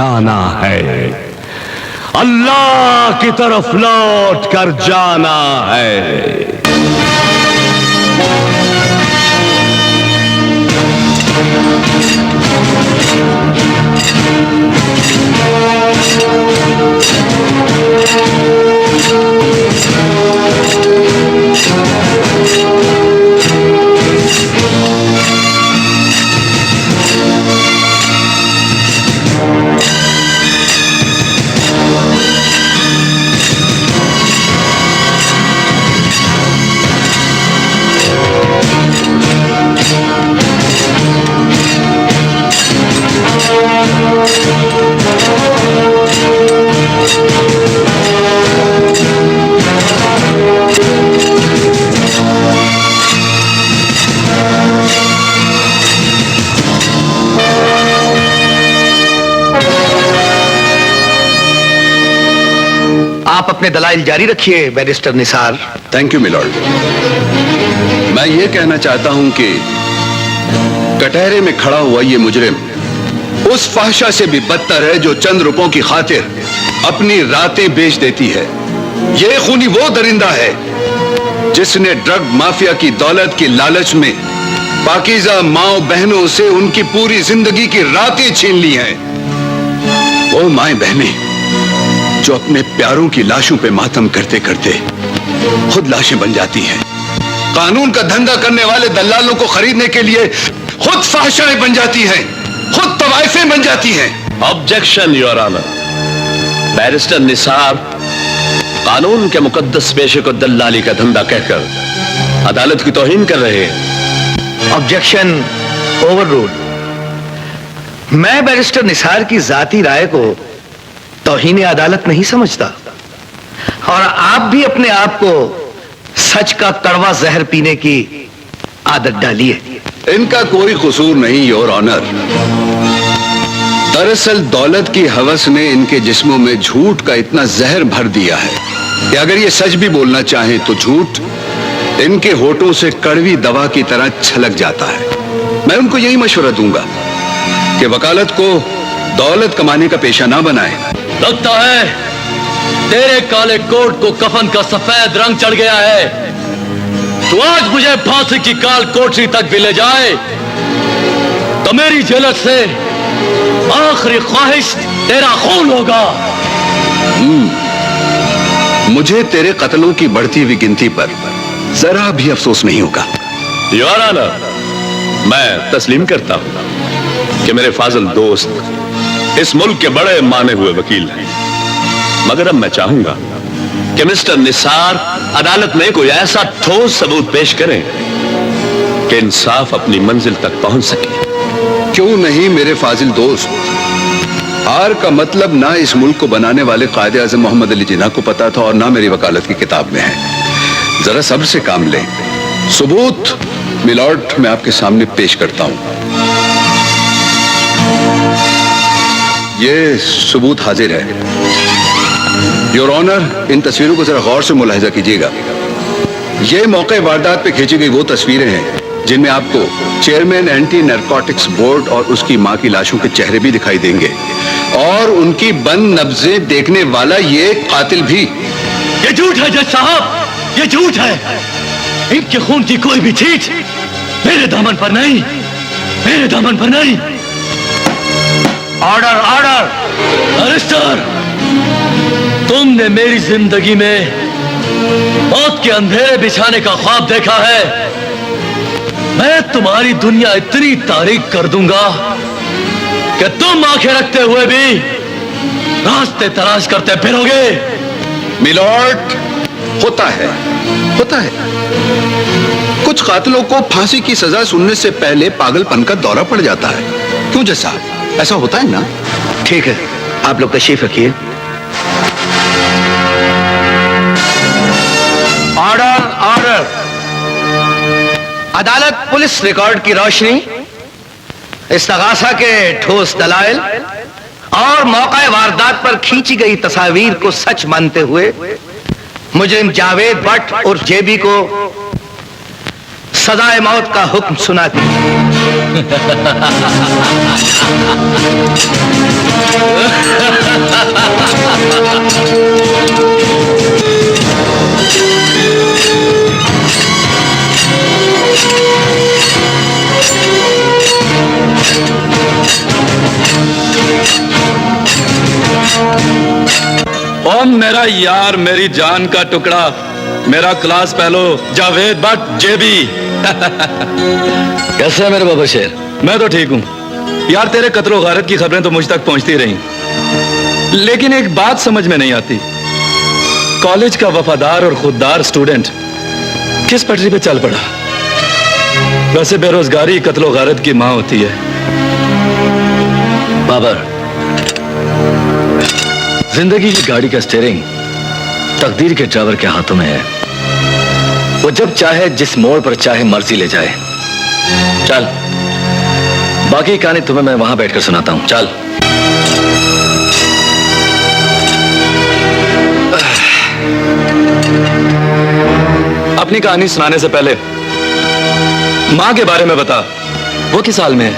जाना है, अल्लाह की तरफ लौट कर जाना है। आप अपने दलाइल जारी रखिए barrister Nisar. Thank you milord. मैं ये कहना चाहता हूं कि कटहरे में खड़ा हुआ ये मुजरिम उस फाहशा से भी बदतर है जो चंद रुपयों की खातिर अपनी रातें बेच देती है। ये खूनी वो दरिंदा है जिसने ड्रग माफिया की दौलत की लालच में पाकीज़ा माओ बहनों से उनकी पूरी जिंदगी की रातें छीन ली हैं। वो माए बहनें जो अपने प्यारों की लाशों पे मातम करते करते खुद लाशें बन जाती हैं। कानून का धंधा करने वाले दलालों को खरीदने के लिए खुद फाहशाएं बन जाती हैं, खुद तवाइफें बन जाती हैं। Objection your honour. Barrister Nisar कानून के मुकद्दस पेशे को दल्लाली का धंधा कहकर अदालत की तौहीन कर रहे हैं। Objection overruled. मैं बैरिस्टर निसार की जाती राय को तौहीन अदालत नहीं समझता और आप भी अपने आप को सच का कड़वा जहर पीने की आदत डाली है। इनका कोई कसूर नहीं योर ऑनर। दरअसल दौलत की हवस ने इनके जिस्मों में झूठ का इतना जहर भर दिया है कि अगर ये सच भी बोलना चाहें तो झूठ इनके होठों से कड़वी दवा की तरह छलक जाता है। मैं उनको यही मशवरा दूंगा कि वकालत को दौलत कमाने का पेशा ना बनाए। लगता है तेरे काले कोट को कफन का सफेद रंग चढ़ गया है। तो आज मुझे फांसी की काल कोठरी तक भी ले जाए तो मेरी जेलत से आखिरी ख्वाहिश तेरा खून होगा। मुझे तेरे कत्लों की बढ़ती हुई गिनती पर जरा भी अफसोस नहीं होगा। योर ऑनर, मैं तस्लीम करता हूं कि मेरे फाजिल दोस्त इस मुल्क के बड़े माने हुए वकील हैं, मगर अब मैं चाहूंगा कि मिस्टर निसार अदालत में कोई ऐसा ठोस सबूत पेश करें कि इंसाफ अपनी मंजिल तक पहुंच सके। क्यों नहीं मेरे फाजिल दोस्त। हार का मतलब ना इस मुल्क को बनाने वाले कायदे आज़म मोहम्मद अली जिन्ना को पता था और ना मेरी वकालत की किताब में है। जरा सब्र से काम लें। सबूत मिलॉर्ड मैं आपके सामने पेश करता हूं। ये सबूत हाजिर है। योर ऑनर, इन तस्वीरों को जरा गौर से मुलाहिजा कीजिएगा। ये मौके वारदात पे खींची गई वो तस्वीरें हैं जिनमें आपको चेयरमैन एंटी नारकोटिक्स बोर्ड और उसकी मां की लाशों के चेहरे भी दिखाई देंगे और उनकी बंद नब्जें देखने वाला ये कातिल भी। ये झूठ है जज साहब, ये झूठ है। इनके खून की कोई भी चीज मेरे दामन पर नहीं, मेरे दामन पर नहीं। Order, order. बैरिस्टर, तुमने मेरी जिंदगी में मौत के अंधेरे बिछाने का ख्वाब देखा है। मैं तुम्हारी दुनिया इतनी तारीक कर दूंगा कि तुम आंखें रखते हुए भी रास्ते तलाश करते फिरोगे। मिलॉर्ड, होता है, होता है। कुछ कातिलों को फांसी की सजा सुनने से पहले पागलपन का दौरा पड़ जाता है। क्यों जज साहब, ऐसा होता है ना? ठीक है, आप लोग तशरीफ रखिए। Order, order. अदालत पुलिस रिकॉर्ड की रोशनी, इस्तगासा के ठोस दलाइल और मौका वारदात पर खींची गई तस्वीर को सच मानते हुए मुजरिम जावेद भट्ट और जेबी को सजाए मौत का हुक्म सुनाती। ओ मेरा यार, मेरी जान का टुकड़ा, मेरा क्लास फेलो जावेद भट्ट जेबी। कैसे है मेरे बाबा शेर? मैं तो ठीक हूँ यार। तेरे कत्लो गारत की खबरें तो मुझ तक पहुंचती रही, लेकिन एक बात समझ में नहीं आती, कॉलेज का वफादार और खुददार स्टूडेंट किस पटरी पे चल पड़ा? वैसे बेरोजगारी कत्लो गारत की मां होती है। बाबर, जिंदगी की गाड़ी का स्टीयरिंग तकदीर के ड्राइवर के हाथों में है। वो जब चाहे जिस मोड़ पर चाहे मर्जी ले जाए। चल, बाकी कहानी तुम्हें मैं वहां बैठकर सुनाता हूं। चल। अपनी कहानी सुनाने से पहले मां के बारे में बता, वो किस हाल में है?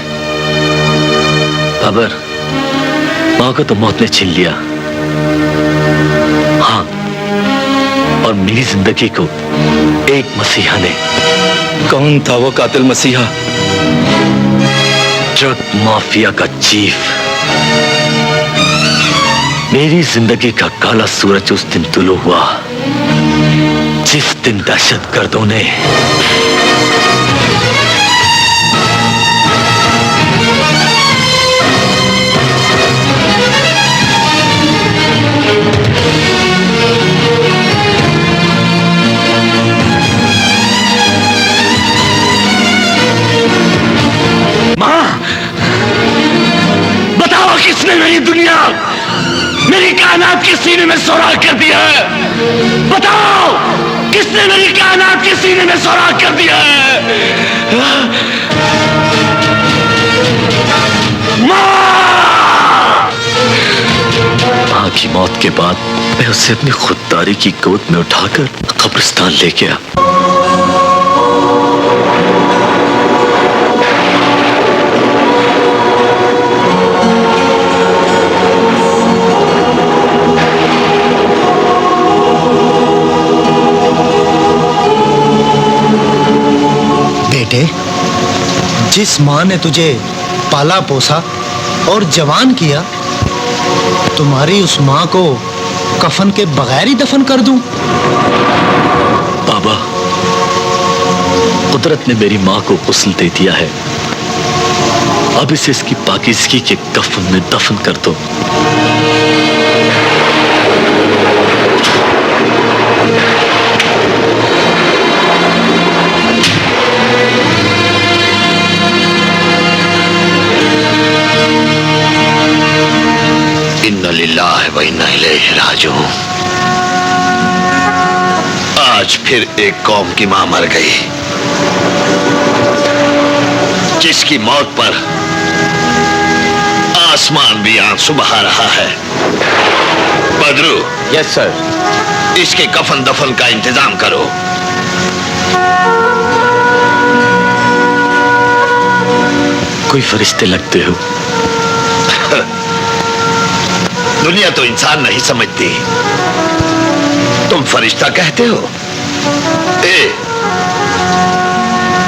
बाबर, मां को तो मौत ने छीन लिया। हाँ, और मेरी जिंदगी को एक मसीहा ने। कौन था वो कातिल मसीहा? ट्रक माफिया का चीफ। मेरी जिंदगी का काला सूरज उस दिन तुलू हुआ जिस दिन दहशतगर्दों ने किसने मेरी दुनिया, मेरी कायनात के सीने में सुराख कर दिया है? बताओ, किसने मेरी कायनात के सीने में सुराख कर दिया है? मां की मौत के बाद मैं उसे अपनी खुददारी की गोद में उठाकर कब्रिस्तान ले गया। जिस मां ने तुझे पाला पोसा और जवान किया, तुम्हारी उस मां को कफन के बगैर ही दफन कर दूं? बाबा, कुदरत ने मेरी मां को गुस्ल दे दिया है, अब इसे इसकी पाकीज़गी के कफन में दफन कर दो। इन्ना लिल्लाहि व इन्ना इलैहि राजिऊन। आज फिर एक कौम की मां मर गई, जिसकी मौत पर आसमान भी आंसू बहा रहा है। बदरू। Yes sir. इसके कफन दफन का इंतजाम करो। कोई फरिश्ते लगते हो। दुनिया तो इंसान नहीं समझती, तुम फरिश्ता कहते हो।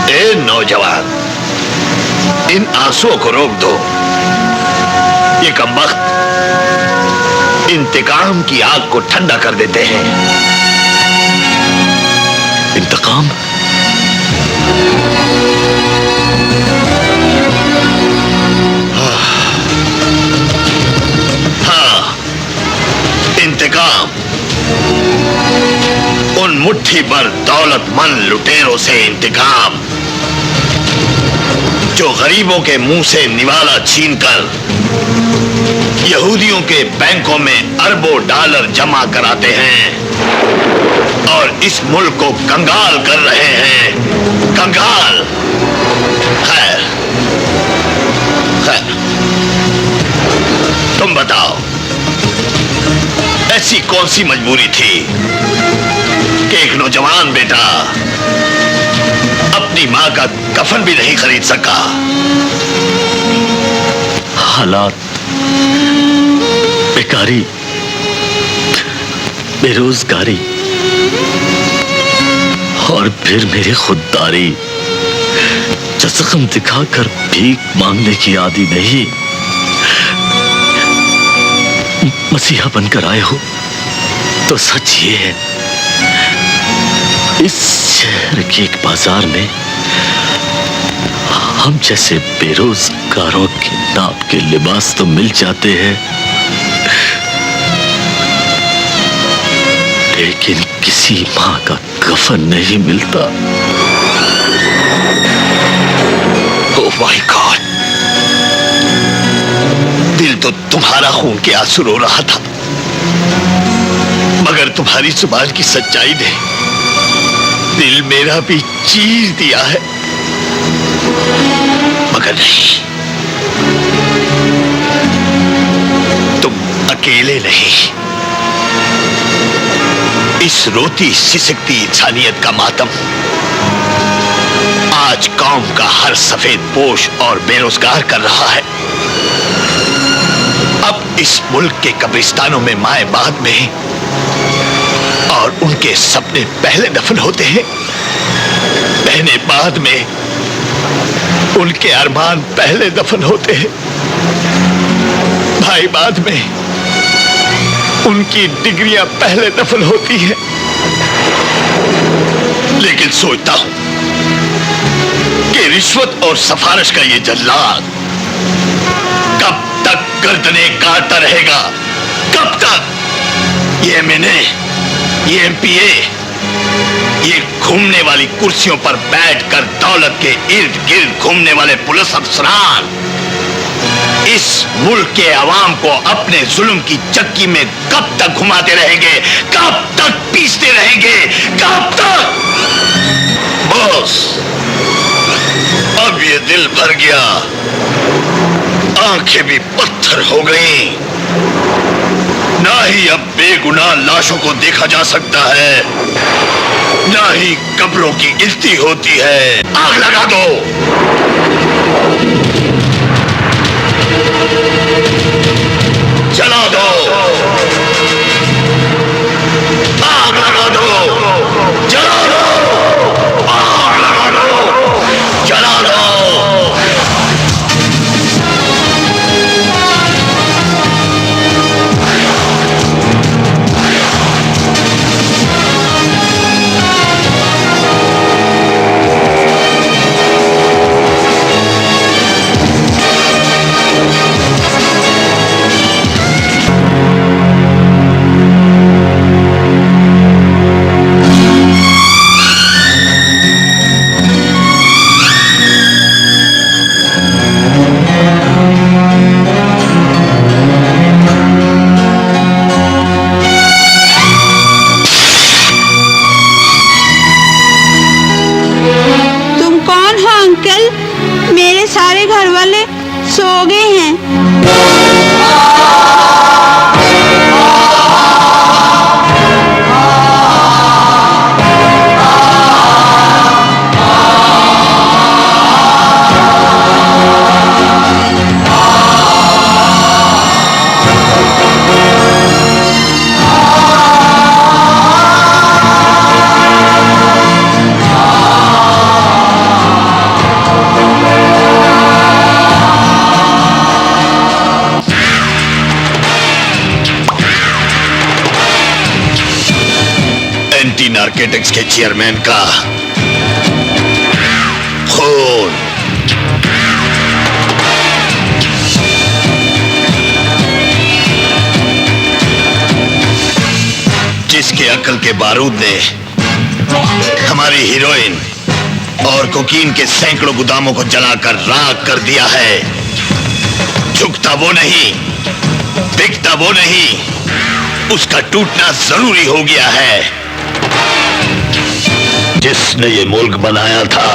ए नौजवान, इन आंसुओं को रोक दो। ये कमबख्त इंतकाम की आग को ठंडा कर देते हैं। इंतकाम? इंतकाम उन मुट्ठी भर दौलतमंद लुटेरों से इंतकाम जो गरीबों के मुंह से निवाला छीनकर यहूदियों के बैंकों में अरबों डॉलर जमा कराते हैं और इस मुल्क को कंगाल कर रहे हैं। कंगाल। खैर, तुम बताओ, ऐसी कौन सी मजबूरी थी कि एक नौजवान बेटा अपनी मां का कफन भी नहीं खरीद सका? हालात बेकारी, बेरोजगारी और फिर मेरी खुददारी। जख्म दिखाकर भीख मांगने की आदि नहीं। मसीहा बनकर आए हो तो सच ये है, इस शहर के एक बाजार में हम जैसे बेरोजगारों के नाप के लिबास तो मिल जाते हैं, लेकिन किसी मां का कफन नहीं मिलता। ओह माय गॉड, दिल तो तुम्हारा खून के आंसू रो रहा था, मगर तुम्हारी जुबान की सच्चाई ने दिल मेरा भी चीर दिया है। मगर नहीं, तुम अकेले नहीं। इस रोती सिसकती इंसानियत का मातम आज कौम का हर सफेद पोश और बेरोजगार कर रहा है। अब इस मुल्क के कब्रिस्तानों में माए बाद में और उनके सपने पहले दफन होते हैं, बहनें बाद में उनके अरमान पहले दफन होते हैं, भाई बाद में उनकी डिग्रियां पहले दफन होती हैं। लेकिन सोचता हूं कि रिश्वत और सिफारिश का ये जल्लाद कब तक गर्दने काटता रहेगा? कब तक? ये एमएनए, ये एमपीए, ये घूमने वाली कुर्सियों पर बैठकर दौलत के इर्द गिर्द घूमने वाले पुलिस अफसरान इस मुल्क के अवाम को अपने जुल्म की चक्की में कब तक घुमाते रहेंगे? कब तक पीसते रहेंगे? कब तक? बस अब ये दिल भर गया, आंखें भी पत्थर हो गईं। ना ही अब बेगुनाह लाशों को देखा जा सकता है, ना ही कब्रों की गिनती होती है। आग लगा दो। जला दो। आग लगा दो। जला दो। आग लगा दो। जला दो। मेरे सारे घर वाले सो गए हैं। एंटी नार्कोटिक्स के चेयरमैन का खून। जिसके अकल के बारूद ने हमारी हीरोइन और कोकीन के सैकड़ों गुदामों को जलाकर राख कर दिया है। झुकता वो नहीं, बिकता वो नहीं, उसका टूटना जरूरी हो गया है। जिसने ये मुल्क बनाया था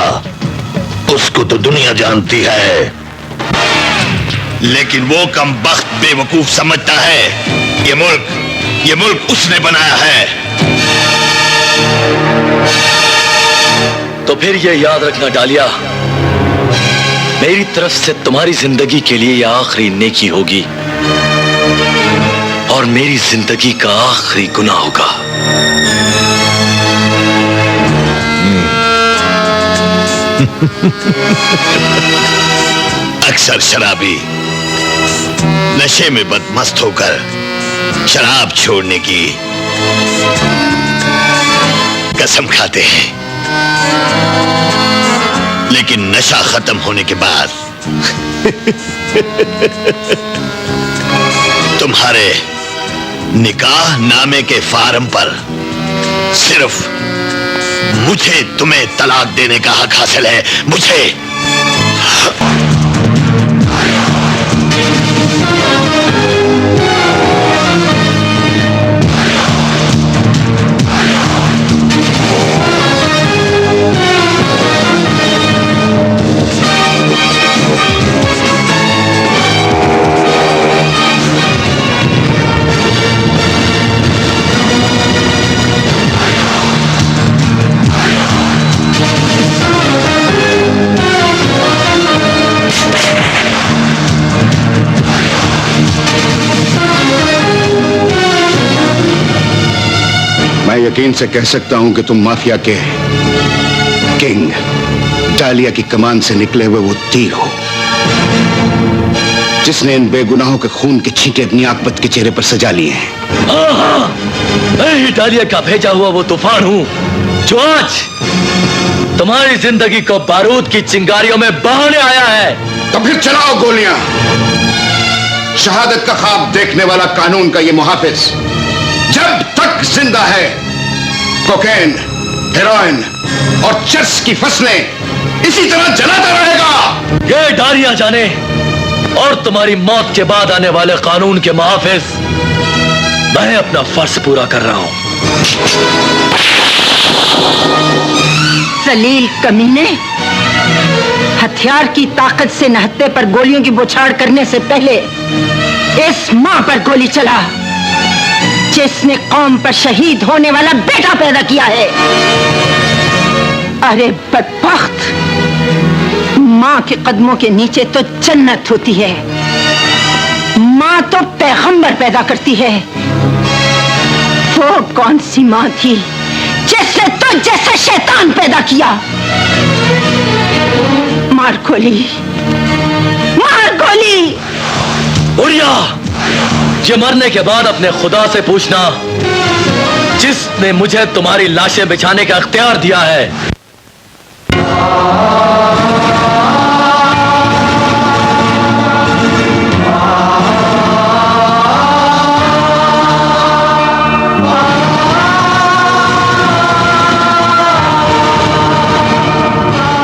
उसको तो दुनिया जानती है, लेकिन वो कमबख्त बेवकूफ समझता है ये मुल्क उसने बनाया है। तो फिर ये याद रखना डालिया, मेरी तरफ से तुम्हारी जिंदगी के लिए यह आखिरी नेकी होगी। मेरी जिंदगी का आखिरी गुनाह होगा। अक्सर शराबी नशे में बदमस्त होकर शराब छोड़ने की कसम खाते हैं, लेकिन नशा खत्म होने के बाद तुम्हारे निकाह नामे के फार्म पर सिर्फ मुझे तुम्हें तलाक देने का हक हासिल है। मुझे मैं यकीन से कह सकता हूं कि तुम माफिया के किंग डालिया की कमान से निकले हुए वो तीर हो जिसने इन बेगुनाहों के खून के छींटे अपनी आकबत के चेहरे पर सजा लिए हैं। मैं ही डालिया का भेजा हुआ वो तूफान हूं जो आज तुम्हारी जिंदगी को बारूद की चिंगारियों में बहाने आया है। तो फिर चलाओ गोलियां। शहादत का ख्वाब देखने वाला कानून का ये मुहाफिज जब तक जिंदा है कोकेन, हेरोइन और चर्स की फसलें इसी तरह जलाता रहेगा। ये डालिया जाने और तुम्हारी मौत के बाद आने वाले कानून के मुहाफिज, मैं अपना फर्ज पूरा कर रहा हूं। जलील कमीने, हथियार की ताकत से नहत्ते पर गोलियों की बौछार करने से पहले इस मां पर गोली चला जिसने कौम पर शहीद होने वाला बेटा पैदा किया है। अरे बदबख्त, मां के कदमों के नीचे तो जन्नत होती है। मां तो पैगंबर पैदा करती है। वो कौन सी मां थी जिसने तो जैसे शैतान पैदा किया? मार गोली, मार गोली। उड़िया, ये मरने के बाद अपने खुदा से पूछना जिसने मुझे तुम्हारी लाशें बिछाने का इख्तियार दिया है।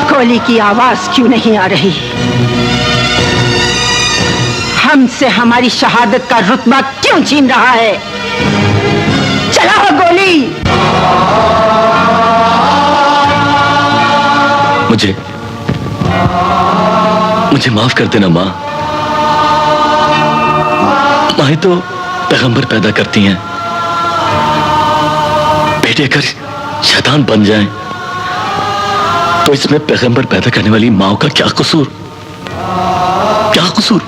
गोली की आवाज क्यों नहीं आ रही? हमसे हमारी शहादत का रुतबा क्यों छीन रहा है? चलाओ गोली। मुझे माफ कर देना माँ। माँ तो पैगंबर पैदा करती हैं, बेटे अगर शैतान बन जाएं, तो इसमें पैगंबर पैदा करने वाली माँ का क्या कसूर? क्या कसूर?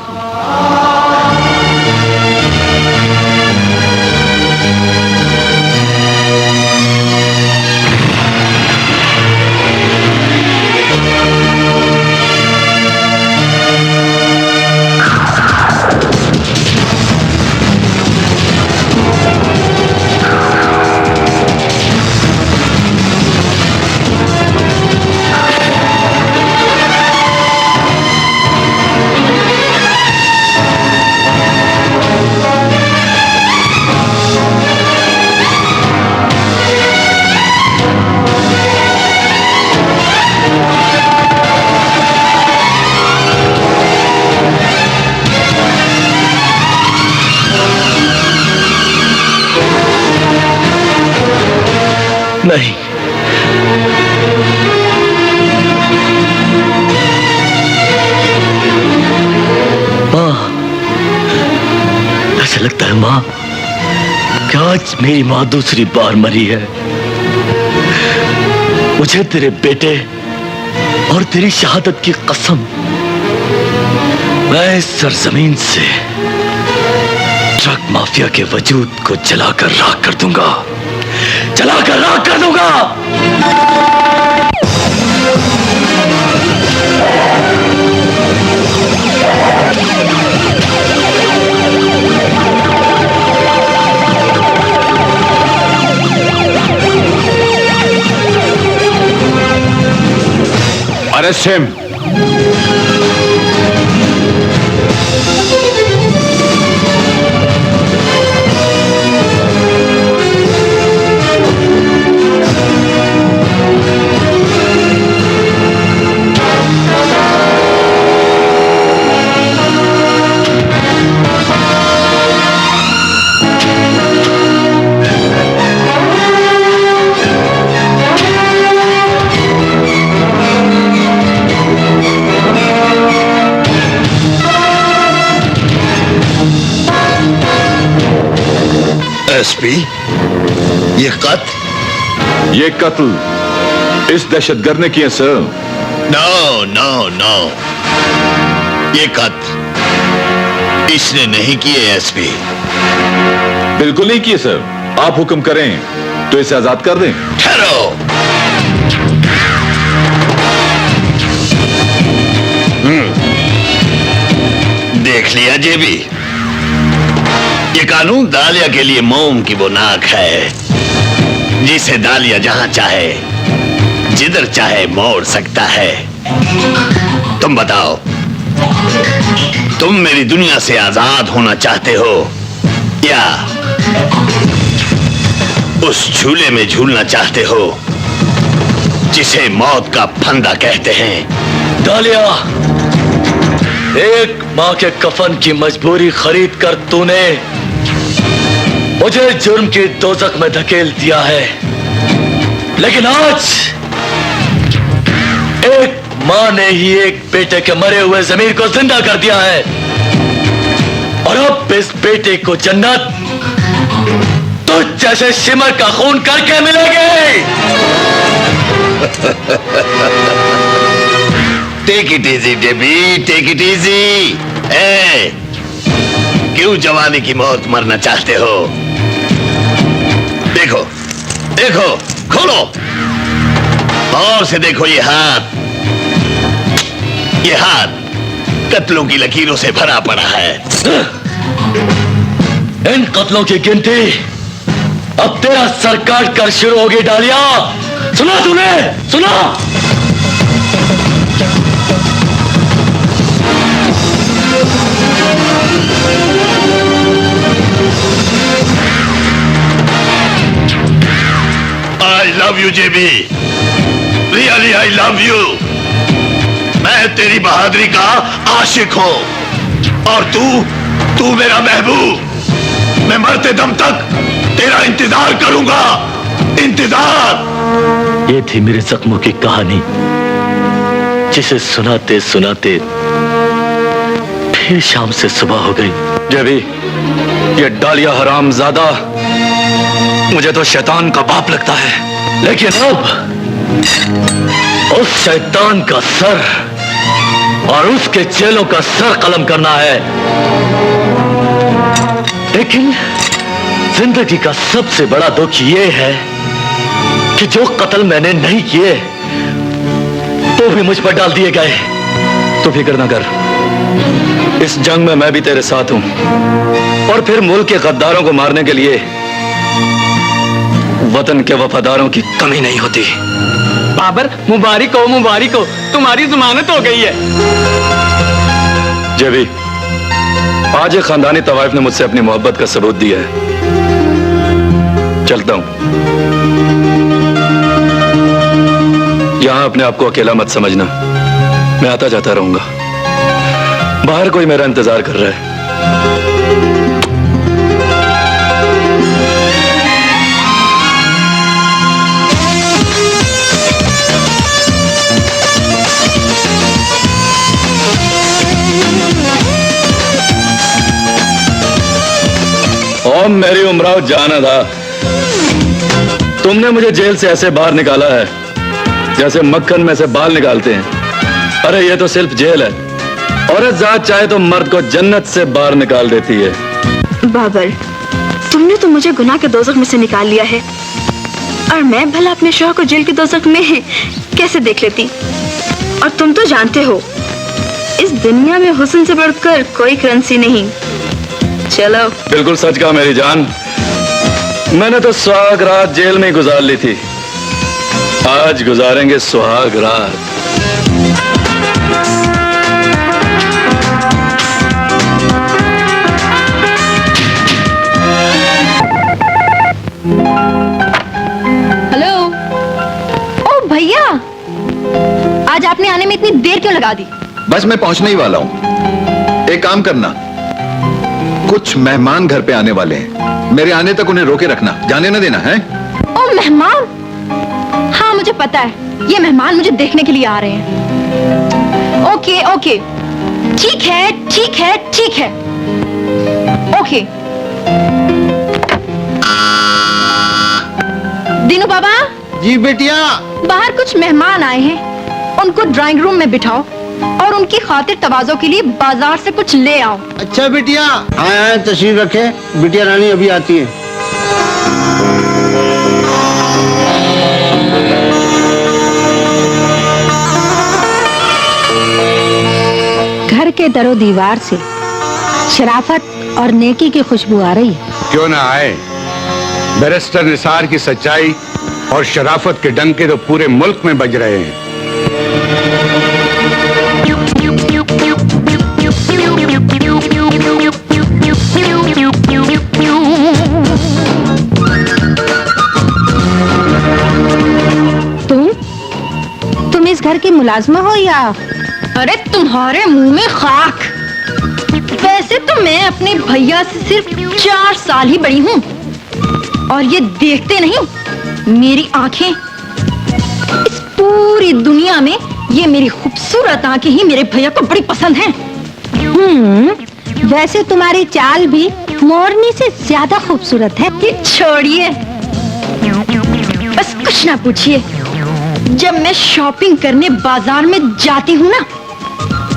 नहीं, माँ, ऐसा लगता है माँ कि आज मेरी माँ दूसरी बार मरी है। मुझे तेरे बेटे और तेरी शहादत की कसम, मैं इस सरजमीन से ड्रग माफिया के वजूद को जलाकर राख कर दूंगा, जलाकर राख कर दूंगा। Arrest him. एसपी, ये कत्ल इस दहशतगर्द ने किया सर। नो नो नो, ये कत्ल इसने नहीं किए एसपी। बिल्कुल नहीं किए सर। आप हुक्म करें तो इसे आजाद कर दें। ठहरो, देख लिया जेबी, ये कानून दालिया के लिए मोम की वो नाक है जिसे दालिया जहां चाहे जिधर चाहे मोड़ सकता है। तुम बताओ, तुम मेरी दुनिया से आजाद होना चाहते हो या उस झूले में झूलना चाहते हो जिसे मौत का फंदा कहते हैं? दालिया, एक माँ के कफन की मजबूरी खरीद कर तूने मुझे जुर्म की दोजख में धकेल दिया है, लेकिन आज एक माँ ने ही एक बेटे के मरे हुए जमीर को जिंदा कर दिया है, और अब इस बेटे को जन्नत तुझ जैसे सिमर का खून करके मिलेगी। Take it easy baby, take it easy. क्यों जवानी की मौत मरना चाहते हो? देखो देखो, खोलो और से देखो, ये हाथ कत्लों की लकीरों से भरा पड़ा है। इन कत्लों की गिनती अब तेरा सर काट कर शुरू होगी। डालिया, सुना तूने? सुना? I love you JB, really I love you। मैं तेरी बहादुरी का आशिक हूं और तू मेरा महबूब। मैं मरते दम तक तेरा इंतजार करूंगा, इंतजार। ये थी मेरे जख्मों की कहानी, जिसे सुनाते सुनाते फिर शाम से सुबह हो गई। जेबी, ये डालिया हरामजादा मुझे तो शैतान का बाप लगता है, लेकिन अब उस शैतान का सर और उसके चेलों का सर कलम करना है। लेकिन जिंदगी का सबसे बड़ा दुख यह है कि जो कत्ल मैंने नहीं किए तो भी मुझ पर डाल दिए गए। तू फिक्र ना कर, इस जंग में मैं भी तेरे साथ हूं, और फिर मुल्क के गद्दारों को मारने के लिए वतन के वफादारों की कमी नहीं होती। बाबर, मुबारक हो, तुम्हारी जमानत हो गई है। जेबी, आज एक खानदानी तवाइफ ने मुझसे अपनी मोहब्बत का सबूत दिया है। चलता हूं। यहां अपने आप को अकेला मत समझना, मैं आता जाता रहूंगा। बाहर कोई मेरा इंतजार कर रहा है। ओ मेरी उमराव जाना था, तुमने मुझे जेल से ऐसे बाहर निकाला है जैसे मक्खन में से बाल निकालते हैं। अरे ये तो सिर्फ जेल है, औरत जात चाहे तो मर्द को जन्नत से बाहर निकाल देती है। बाबर, तुमने तो मुझे गुनाह के दोज़ख में से निकाल लिया है, और मैं भला अपने शौहर को जेल के दोज़ख में कैसे देख लेती। और तुम तो जानते हो, इस दुनिया में हुस्न से बढ़कर कोई करेंसी नहीं। चलो। बिल्कुल सच कहा मेरी जान, मैंने तो सुहाग रात जेल में गुजार ली थी, आज गुजारेंगे सुहाग रात। हेलो। ओ भैया, आज आपने आने में इतनी देर क्यों लगा दी? बस मैं पहुंचने ही वाला हूं। एक काम करना, कुछ मेहमान घर पे आने वाले हैं, मेरे आने तक उन्हें रोके रखना, जाने न देना है। ओ मेहमान? हाँ मुझे पता है, ये मेहमान मुझे देखने के लिए आ रहे हैं। ओके ओके, ठीक है ठीक है ठीक है, ओके। दीनू बाबा। जी बेटिया। बाहर कुछ मेहमान आए हैं, उनको ड्राइंग रूम में बिठाओ और उनकी खातिर तवाज़ो के लिए बाजार से कुछ ले आओ। अच्छा बेटिया। हाँ तशरीफ रखे, बिटिया रानी अभी आती है। घर के दरो दीवार से शराफत और नेकी की खुशबू आ रही है। क्यों ना आए, बैरिस्टर निसार की सच्चाई और शराफत के डंके तो पूरे मुल्क में बज रहे हैं। तुम इस घर की मुलाजमा हो या? अरे तुम्हारे मुंह में खाक। वैसे तो मैं अपने भैया से सिर्फ 4 साल ही बड़ी हूँ, और ये देखते नहीं मेरी आंखें, इस पूरी दुनिया में ये मेरी खूबसूरत आंखें ही मेरे भैया को बड़ी पसंद हैं। वैसे तुम्हारी चाल भी मोरनी से ज्यादा खूबसूरत है। ये छोड़िए, बस कुछ ना पूछिए। जब मैं शॉपिंग करने बाजार में जाती हूँ ना,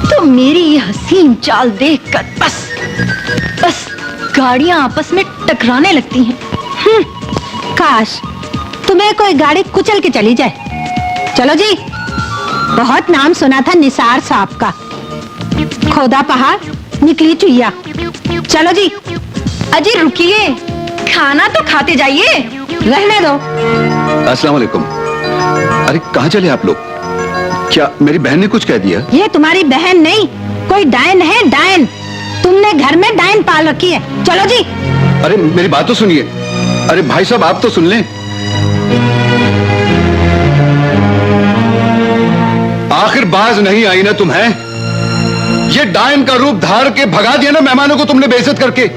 तो मेरी ये हसीन चाल देखकर बस गाड़ियां आपस में टकराने लगती हैं। काश तुम्हें कोई गाड़ी कुचल के चली जाए। चलो जी, बहुत नाम सुना था निसार साहब का, खोदा पहाड़ निकली चुईया। चलो जी। अजी रुकिए, खाना तो खाते जाइए। रहने दो। अस्सलाम वालेकुम। अरे कहाँ चले आप लोग? क्या मेरी बहन ने कुछ कह दिया? ये तुम्हारी बहन नहीं, कोई डायन है, डायन। तुमने घर में डायन पाल रखी है। चलो जी। अरे मेरी बात तो सुनिए। अरे भाई साहब आप तो सुन लें। आखिर बाज नहीं आई ना तुम्हें? ये डायन का रूप धार के भगा दिया ना मेहमानों को तुमने बेइज्जत करके।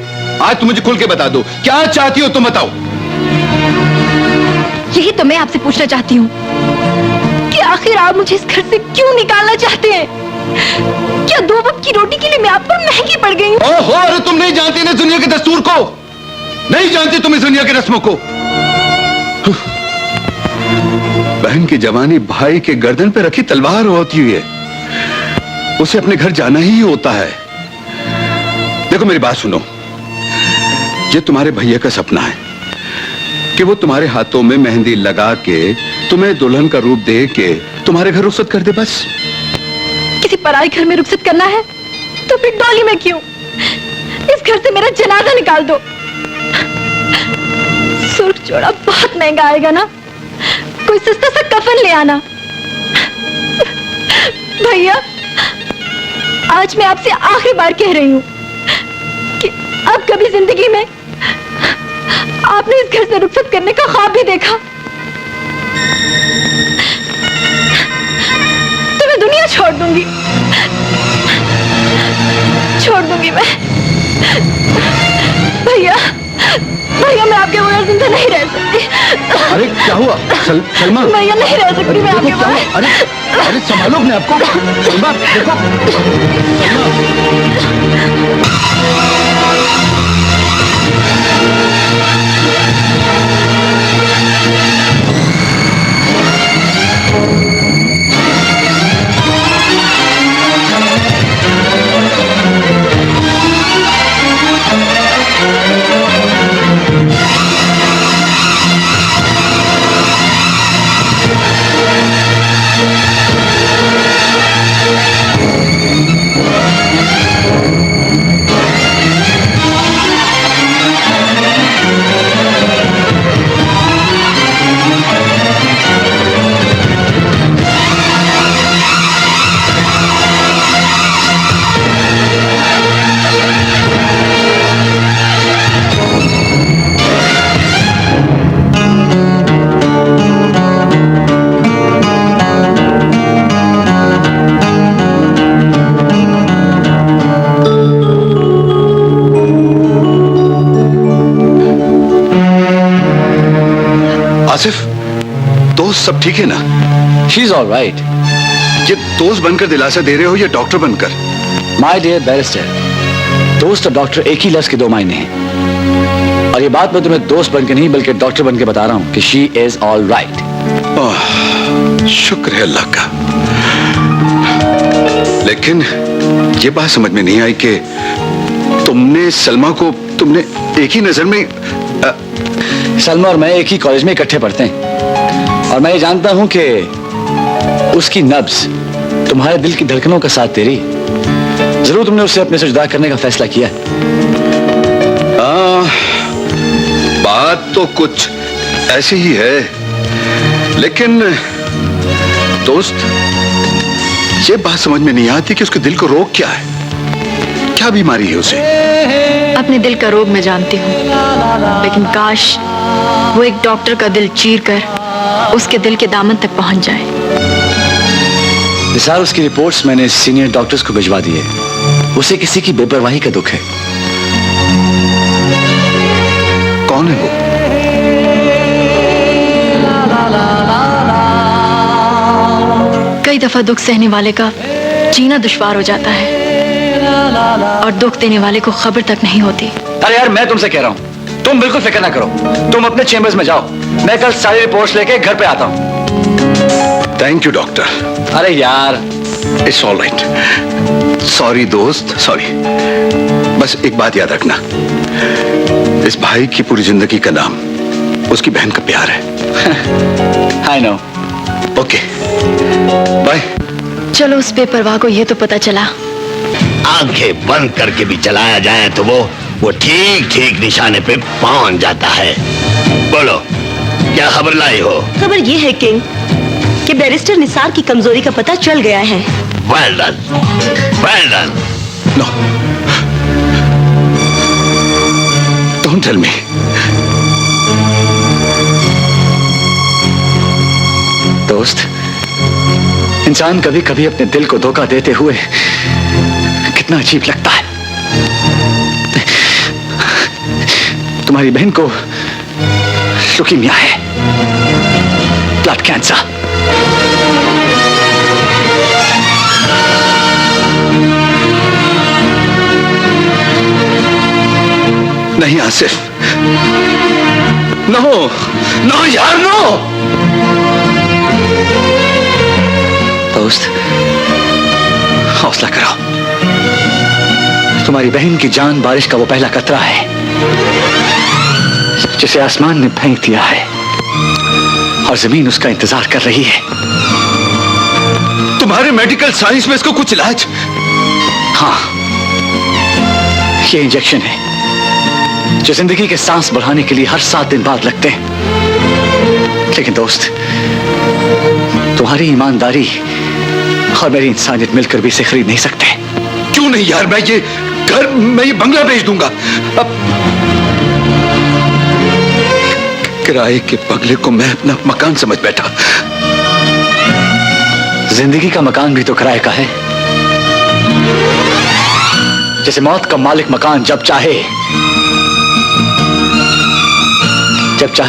आज तुम मुझे खुल के बता दो, क्या चाहती हो तुम बताओ। यही तो मैं आपसे पूछना चाहती हूँ कि आखिर आप मुझे इस घर से क्यों निकालना चाहते हैं? क्या 2 वक्त की रोटी के लिए मैं आपको महंगी पड़ गई हूँ? ओहो, अरे तुम नहीं जानती ना दुनिया के दस्तूर को, नहीं जानती तुम इस दुनिया की रस्मों को। बहन की जवानी भाई के गर्दन पे रखी तलवार होती हुई है, उसे अपने घर जाना ही होता है। देखो मेरी बात सुनो, ये तुम्हारे भैया का सपना है कि वो तुम्हारे हाथों में मेहंदी लगा के तुम्हें दुल्हन का रूप दे के तुम्हारे घर रुखसत कर दे। बस किसी पराई घर में रुखसत करना है तो फिर डोली में क्यों? इस घर से मेरा जनाजा निकाल दो। सुर्ख जोड़ा बहुत महंगा आएगा ना, कोई सस्ता सा कफन ले आना। भैया, आज मैं आपसे आखिरी बार कह रही हूँ कि अब कभी जिंदगी में आपने इस घर से रुखसत करने का ख्वाब भी देखा तो मैं दुनिया छोड़ दूंगी मैं। भैया, भैया मैं आपके बगैर जिंदा नहीं रह सकती। अरे क्या हुआ सलमा? भैया नहीं रह सकती मैं आपके बगैर। अरे संभालो अपने आपको। सलमा देखो, आसिफ, दोस्त सब ठीक है ना? She is all right. ये दोस्त बनकर दिलासा दे रहे हो या डॉक्टर बनकर? माय डियर बैरिस्टर, दोस्त और डॉक्टर एक ही लफ्ज के दो मायने हैं, और ये बात मैं तुम्हें दोस्त बनकर नहीं बल्कि डॉक्टर बनकर बता रहा हूं कि शी इज ऑल राइट। शुक्र है अल्लाह का। लेकिन ये बात समझ में नहीं आई कि तुमने सलमा को एक ही नजर में सलमा और मैं एक ही कॉलेज में इकट्ठे पढ़ते हैं, और मैं ये जानता हूं कि उसकी नब्ज तुम्हारे दिल की धड़कनों का साथ दे रही। जरूर तुमने उससे अपने से जुदा करने का फैसला किया। बात तो कुछ ऐसी ही है, लेकिन दोस्त ये बात समझ में नहीं आती कि उसके दिल को रोग क्या है, क्या बीमारी है उसे? अपने दिल का रोग मैं जानती हूँ, लेकिन काश वो एक डॉक्टर का दिल चीर कर उसके दिल के दामन तक पहुंच जाए। निसार, उसकी रिपोर्ट्स मैंने सीनियर डॉक्टर्स को भिजवा दी है। उसे किसी की बेपरवाही का दुख है। कौन है वो? कई दफा दुख सहने वाले का जीना दुश्वार हो जाता है, और दुख देने वाले को खबर तक नहीं होती। अरे यार, मैं तुमसे कह रहा हूँ, तुम बिल्कुल फिक्र ना करो। तुम अपने चेम्बर्स में जाओ, मैं कल सारी रिपोर्ट्स लेके घर पे आता हूँ। Thank you doctor. अरे यार, इट्स ऑल राइट। सॉरी दोस्त, सॉरी। बस एक बात याद रखना, इस भाई की पूरी जिंदगी का नाम उसकी बहन का प्यार है। I know. Okay, bye. चलो, उस बेपरवाह को ये तो पता चला। आंखें बंद करके भी चलाया जाए तो वो ठीक ठीक निशाने पे पहुंच जाता है। बोलो, क्या खबर लाई हो? खबर ये है किंग कि बैरिस्टर निसार की कमजोरी का पता चल गया है। Well done, well done. No, don't tell me. दोस्त, इंसान कभी कभी अपने दिल को धोखा देते हुए कितना अजीब लगता है। तुम्हारी बहन को लुकीमिया है, ब्लड कैंसर। नहीं आसिफ, नो नो यार, नो। दोस्त, हौसला करो। तुम्हारी बहन की जान बारिश का वो पहला कतरा है जिसे आसमान ने फेंक दिया है, और जमीन उसका इंतजार कर रही है। तुम्हारे मेडिकल साइंस में इसको कुछ इलाज? हाँ, ये इंजेक्शन है जो जिंदगी के सांस बढ़ाने के लिए हर 7 दिन बाद लगते हैं। लेकिन दोस्त, तुम्हारी ईमानदारी और मेरी इंसानियत मिलकर भी इसे खरीद नहीं सकते। क्यों नहीं यार, मैं ये बंगला बेच दूंगा। अब किराए के बंगले को मैं अपना मकान समझ बैठा। जिंदगी का मकान भी तो किराए का है। जैसे मौत का मालिक मकान जब चाहे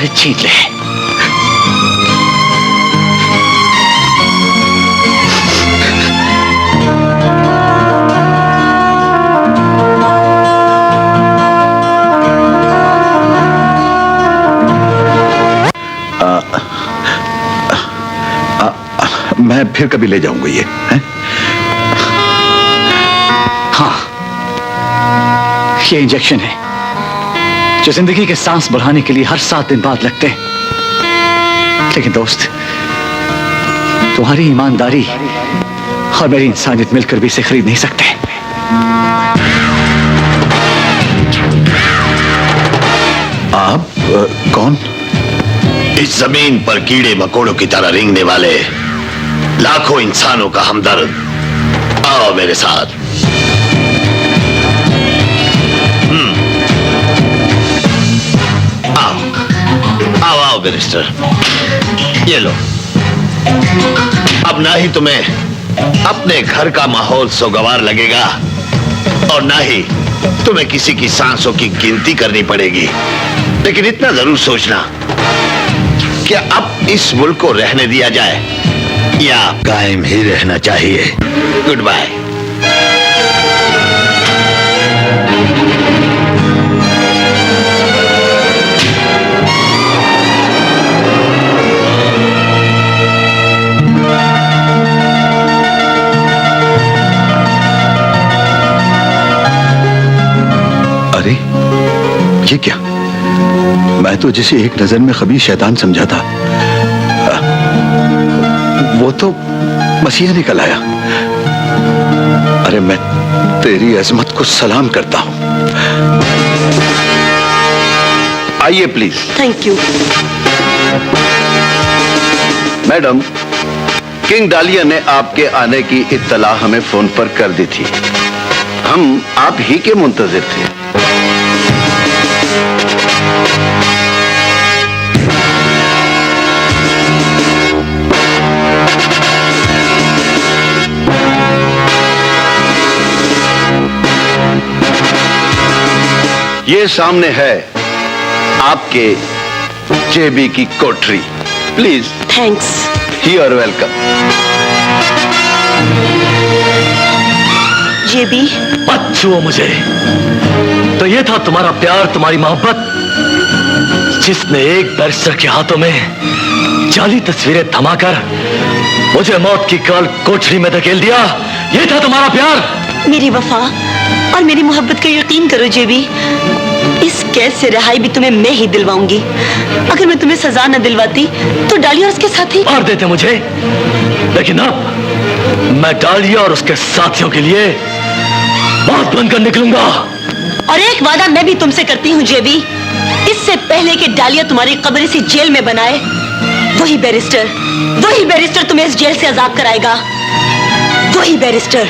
छीन ले। मैं फिर कभी ले जाऊंगा ये है? हाँ, ये इंजेक्शन है जो जिंदगी के सांस बढ़ाने के लिए हर 7 दिन बाद लगते हैं। लेकिन दोस्त, तुम्हारी ईमानदारी और मेरी इंसानियत मिलकर भी इसे खरीद नहीं सकते। आप कौन? इस जमीन पर कीड़े मकोड़ों की तरह रेंगने वाले लाखों इंसानों का हमदर्द। आओ मेरे साथ। आओ आओ बैरिस्टर, ये लो। अब ना ही तुम्हें अपने घर का माहौल सोगवार लगेगा, और ना ही तुम्हें किसी की सांसों की गिनती करनी पड़ेगी। लेकिन इतना जरूर सोचना क्या अब इस मुल्क को रहने दिया जाए या कायम ही रहना चाहिए? Goodbye. अरे ये क्या? मैं तो जिसे एक नजर में खबीस शैतान समझा था, वो तो मसीहा निकल आया। अरे मैं तेरी अजमत को सलाम करता हूं। आइए please. Thank you. Madam, king डालिया ने आपके आने की इत्तला हमें फोन पर कर दी थी। हम आप ही के मुंतजिर थे। ये सामने है आपके जेबी की कोठरी। Please. Thanks. You are welcome. जेबी, मत छुओ मुझे। तो ये था तुम्हारा प्यार, तुम्हारी मोहब्बत, जिसने एक बैरिस्टर के हाथों में जाली तस्वीरें थमाकर मुझे मौत की काल कोठरी में धकेल दिया। ये था तुम्हारा प्यार। मेरी वफा और मेरी मोहब्बत का यकीन करो जेबी। इस कैद से रिहाई भी तुम्हें मैं ही दिलवाऊंगी। अगर मैं तुम्हें सजा न दिलवाती तो डालिया और उसके साथी मार देते मुझे, लेकिन अब मैं डालिया और उसके साथियों के लिए बात बनकर निकलूंगा। और एक वादा मैं भी तुमसे करती हूँ जेबी, इससे पहले कि डालिया तुम्हारी कब्र इसी जेल में बनाए, वही बैरिस्टर तुम्हें इस जेल से आजाद कराएगा। वही बैरिस्टर।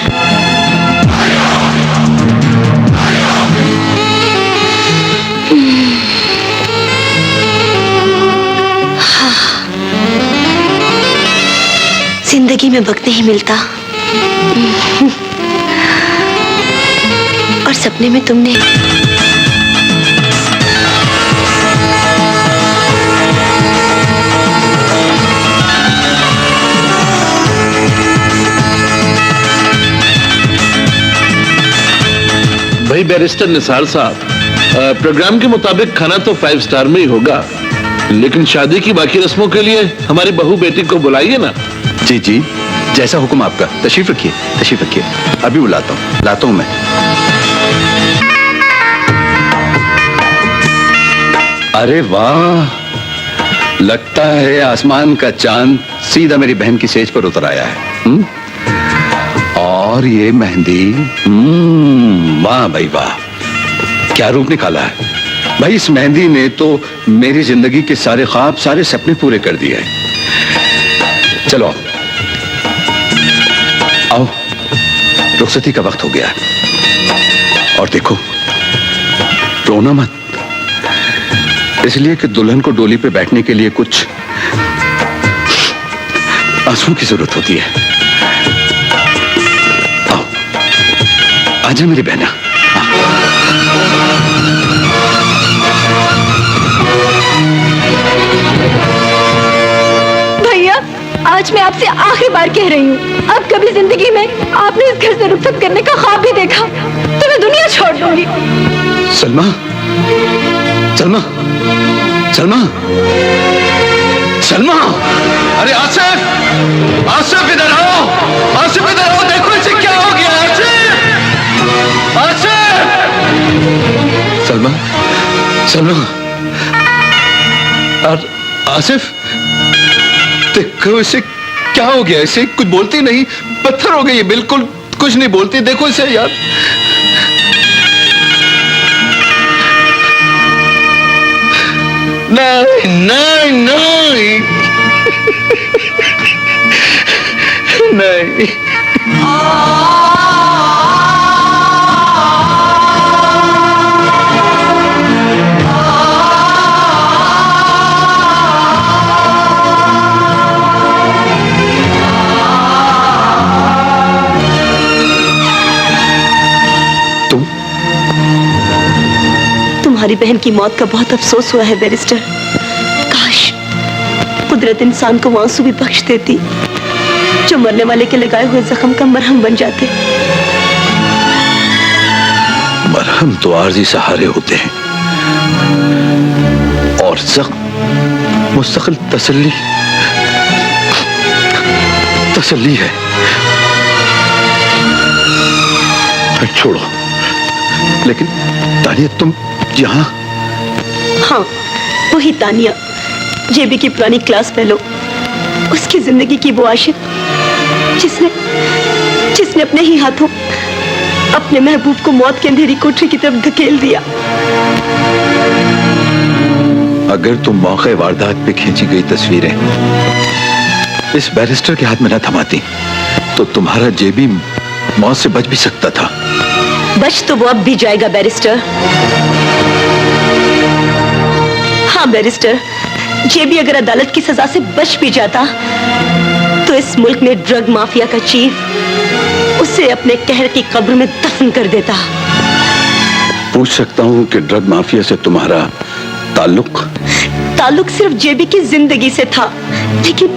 जिंदगी में वक्त नहीं मिलता और सपने में तुमने भाई बैरिस्टर निसार साहब, प्रोग्राम के मुताबिक खाना तो 5 स्टार में ही होगा, लेकिन शादी की बाकी रस्मों के लिए हमारी बहू बेटी को बुलाइए ना। जी जी, जैसा हुक्म आपका। तशरीफ रखिए, तशरीफ रखिए। अभी बुलाता हूँ, लाता हूँ मैं। अरे वाह, लगता है आसमान का चांद सीधा मेरी बहन की सेज पर उतर आया है। और ये मेहंदी, वाह भाई वाह, क्या रूप निकाला है भाई। इस मेहंदी ने तो मेरी जिंदगी के सारे ख्वाब, सारे सपने पूरे कर दिए हैं। चलो आओ, रुखसती का वक्त हो गया है। और देखो, रोना मत, इसलिए कि दुल्हन को डोली पे बैठने के लिए कुछ आंसुओं की जरूरत होती है। आओ, आजा मेरी बहना। भैया, आज मैं आपसे आखिरी बार कह रही हूँ, अब कभी जिंदगी में आपने इस घर से रुखसत करने का ख्वाब भी देखा तो मैं दुनिया छोड़ दूंगी। सलमा, सलमा, सलमा, सलमा! अरे आसिफ, आसिफ इधर आओ, आसिफ इधर आओ, देखो इसे क्या हो गया। आसिफ, आसिफ! सलमा, सलमा, और आसिफ, देखो इसे क्या हो गया। इसे कुछ बोलती नहीं, पत्थर हो गई है, बिल्कुल कुछ नहीं बोलती। देखो इसे यार। नहीं नहीं नहीं नहीं। तुम्हारी बहन की मौत का बहुत अफसोस हुआ है बैरिस्टर। कुदरत इंसान को आंसू भी बख्श देती जो मरने वाले के लगाए हुए जख्म का मरहम बन जाते। मरहम तो आर्जी सहारे होते हैं और जख्म मुस्तकिल तसल्ली है। छोड़ो, लेकिन तानिया तुम यहाँ? हाँ, वही तानिया, जेबी की पुरानी क्लास फेलो, उसकी जिंदगी की वो आशिक जिसने अपने ही हाथों अपने महबूब को मौत की अंधेरी कोठरी की तरफ धकेल दिया। अगर तुम मौके वारदात पे खींची गई तस्वीरें इस बैरिस्टर के हाथ में न थमाती तो तुम्हारा जेबी मौत से बच भी सकता था। बच तो वो अब भी जाएगा बैरिस्टर। हाँ बैरिस्टर, जेबी अगर अदालत की सजा से बच भी जाता तो इस मुल्क में ड्रग माफिया का चीफ उसे अपने कहर की कब्र में दफन कर देता। पूछ सकता हूँ कि ड्रग माफिया से तुम्हारा ताल्लुक सिर्फ जेबी की जिंदगी से था, लेकिन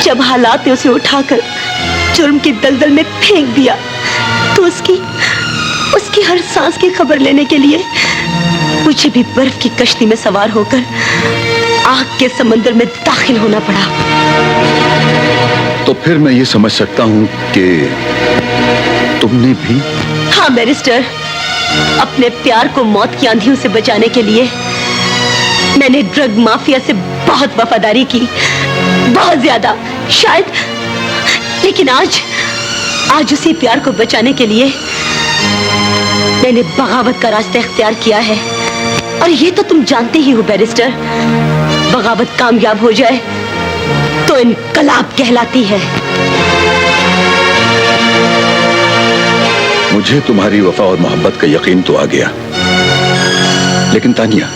जब हालात ने उसे उठाकर जुर्म की दलदल में फेंक दिया तो उसकी हर सांस की खबर लेने के लिए मुझे भी बर्फ की कश्ती में सवार होकर आग के समंदर में दाखिल होना पड़ा। तो फिर मैं ये समझ सकता हूँ कि तुमने भी? हाँ बैरिस्टर, अपने प्यार को मौत की आंधियों से बचाने के लिए मैंने ड्रग माफिया से बहुत वफादारी की, बहुत ज्यादा शायद, लेकिन आज उसी प्यार को बचाने के लिए मैंने बगावत का रास्ता इख्तियार किया है। और ये तो तुम जानते ही हो बैरिस्टर, बगावत कामयाब हो जाए तो इनकलाब कहलाती है। मुझे तुम्हारी वफा और मोहब्बत का यकीन तो आ गया, लेकिन तानिया,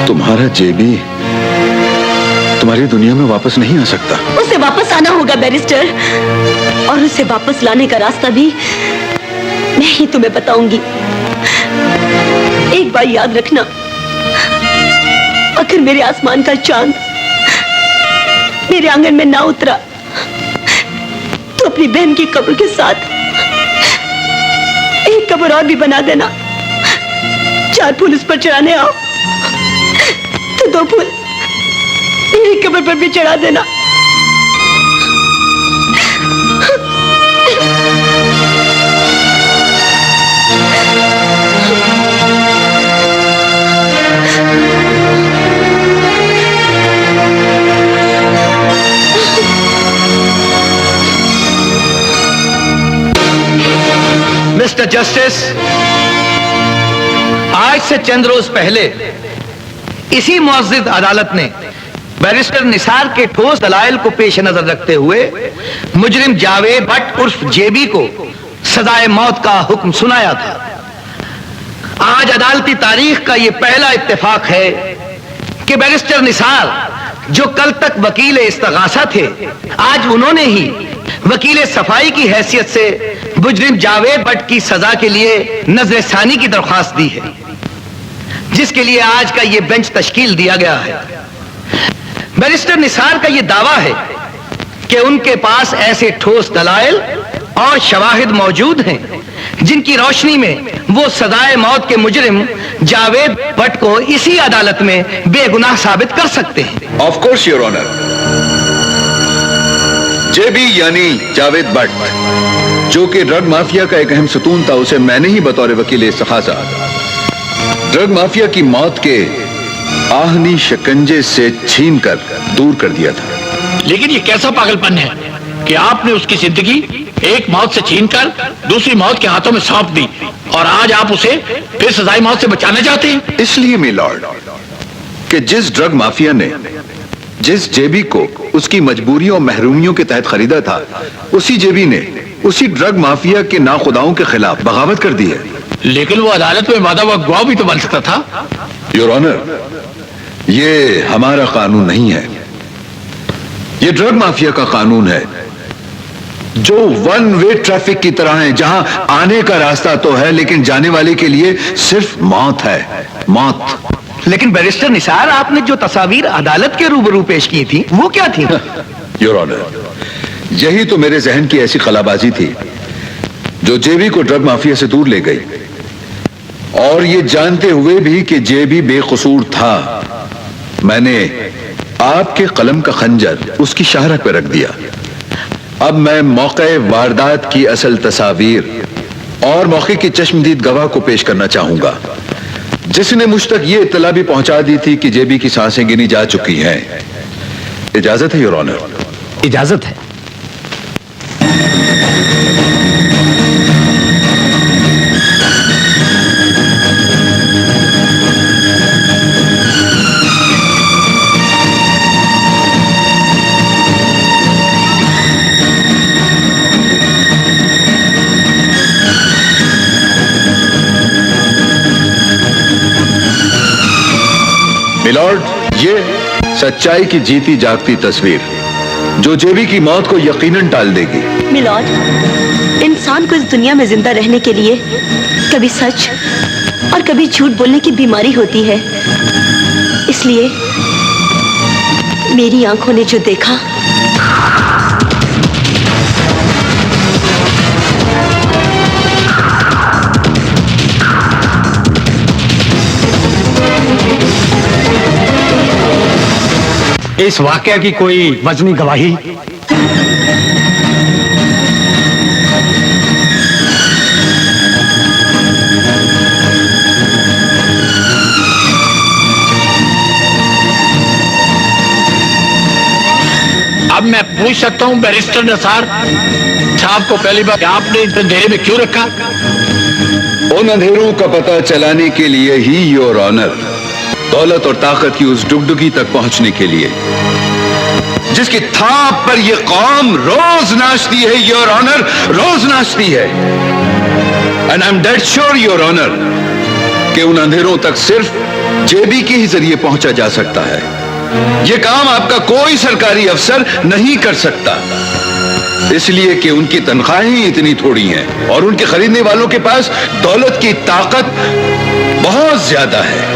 तुम्हारा जेबी तुम्हारी दुनिया में वापस नहीं आ सकता। उसे वापस आना होगा बैरिस्टर, और उसे वापस लाने का रास्ता भी मैं ही तुम्हें बताऊंगी। एक बार याद रखना, अगर मेरे आसमान का चांद मेरे आंगन में ना उतरा तो अपनी बहन की कब्र के साथ एक कब्र और भी बना देना। 4 फूल उस पर चढ़ाने आओ तो 2 फूल मेरी कब्र पर भी चढ़ा देना। मिस्टर जस्टिस, आज से चंद रोज पहले इसी मुअज़्ज़िज़ अदालत ने बैरिस्टर निसार के ठोस दलाइल को पेश नजर रखते हुए मुजरिम जावेद भट्ट उर्फ जेबी को सजाए मौत का हुक्म सुनाया था। आज अदालती तारीख का यह पहला इत्तेफाक है कि बैरिस्टर निसार, जो कल तक वकील इस्तगासा थे, आज उन्होंने ही वकील सफाई की हैसियत से मुजरिम जावेद भट्ट की सजा के लिए नजरसानी की दरख्वास्त दी है, जिसके लिए आज का यह बेंच तश्कील दिया गया है। बैरिस्टर निसार का यह दावा है कि उनके पास ऐसे ठोस दलाइल और शवाहिद मौजूद हैं जिनकी रोशनी में वो सजाए मौत के मुजरिम जावेद भट्ट को इसी अदालत में बेगुनाह साबित कर सकते हैं। ऑफ कोर्स योर ऑनर, जेबी यानी जावेद भट्ट, जो कि ड्रग माफिया का एक अहम सतून था, उसे मैंने ही बतौर वकील इस्तगासा ड्रग माफिया की मौत के आहनी शिकंजे से छीनकर दूर कर दिया था। लेकिन ये कैसा पागलपन है कि आपने उसकी जिंदगी एक मौत से छीनकर दूसरी मौत के हाथों में सौंप दी, और आज आप उसे फिर सजाई मौत से बचाना चाहते हैं। इसलिए मिलॉर्ड कि जिस ड्रग माफिया ने जिस जेबी को उसकी मजबूरियों और महरूमियों के तहत खरीदा था, उसी जेबी ने उसी ड्रग माफिया के नाखुदाओं के खिलाफ बगावत कर दी है। लेकिन वो अदालत में वादा हुआ गवाह भी तो बन सकता था। योर ऑनर, ये हमारा कानून नहीं है, ये ड्रग माफिया का कानून है, जो 1 वे ट्रैफिक की तरह है, जहां आने का रास्ता तो है लेकिन जाने वाले के लिए सिर्फ मौत है, मौत। लेकिन बैरिस्टर निसार, आपने जो तस्वीर अदालत के रूबरू पेश की थी वो क्या थी? योर ऑनर, यही तो मेरे जहन की ऐसी खलाबाजी थी जो जेबी को ड्रग माफिया से दूर ले गई, और ये जानते हुए भी कि जेबी बेकसूर था, मैंने आपके कलम का खंजर उसकी शाहरत पर रख दिया। अब मैं मौके वारदात की असल तस्वीर और मौके की चश्मदीद गवाह को पेश करना चाहूंगा, जिसने मुझ तक ये इत्तला भी पहुंचा दी थी कि जेबी की सांसें गिनी जा चुकी हैं। इजाजत है योर ऑनर? इजाजत है। मिलॉर्ड, ये सच्चाई की जीती जागती तस्वीर जो जेबी की मौत को यकीनन टाल देगी। मिलॉर्ड, इंसान को इस दुनिया में जिंदा रहने के लिए कभी सच और कभी झूठ बोलने की बीमारी होती है। इसलिए मेरी आंखों ने जो देखा, इस वाकया की कोई वजनी गवाही? अब मैं पूछ सकता हूं बैरिस्टर निसार साहब को पहली बार आपने इस अंधेरे में क्यों रखा? उन अंधेरों का पता चलाने के लिए ही योर ऑनर, दौलत और ताकत की उस डुगडुगी तक पहुंचने के लिए जिसकी थाप पर यह कौम रोज नाचती है योर ऑनर, रोज नाचती है। And I am dead sure your honour कि उन अंधेरों तक सिर्फ जेबी के ही जरिए पहुंचा जा सकता है। यह काम आपका कोई सरकारी अफसर नहीं कर सकता, इसलिए कि उनकी तनख्वाहें ही इतनी थोड़ी हैं और उनके खरीदने वालों के पास दौलत की ताकत बहुत ज्यादा है।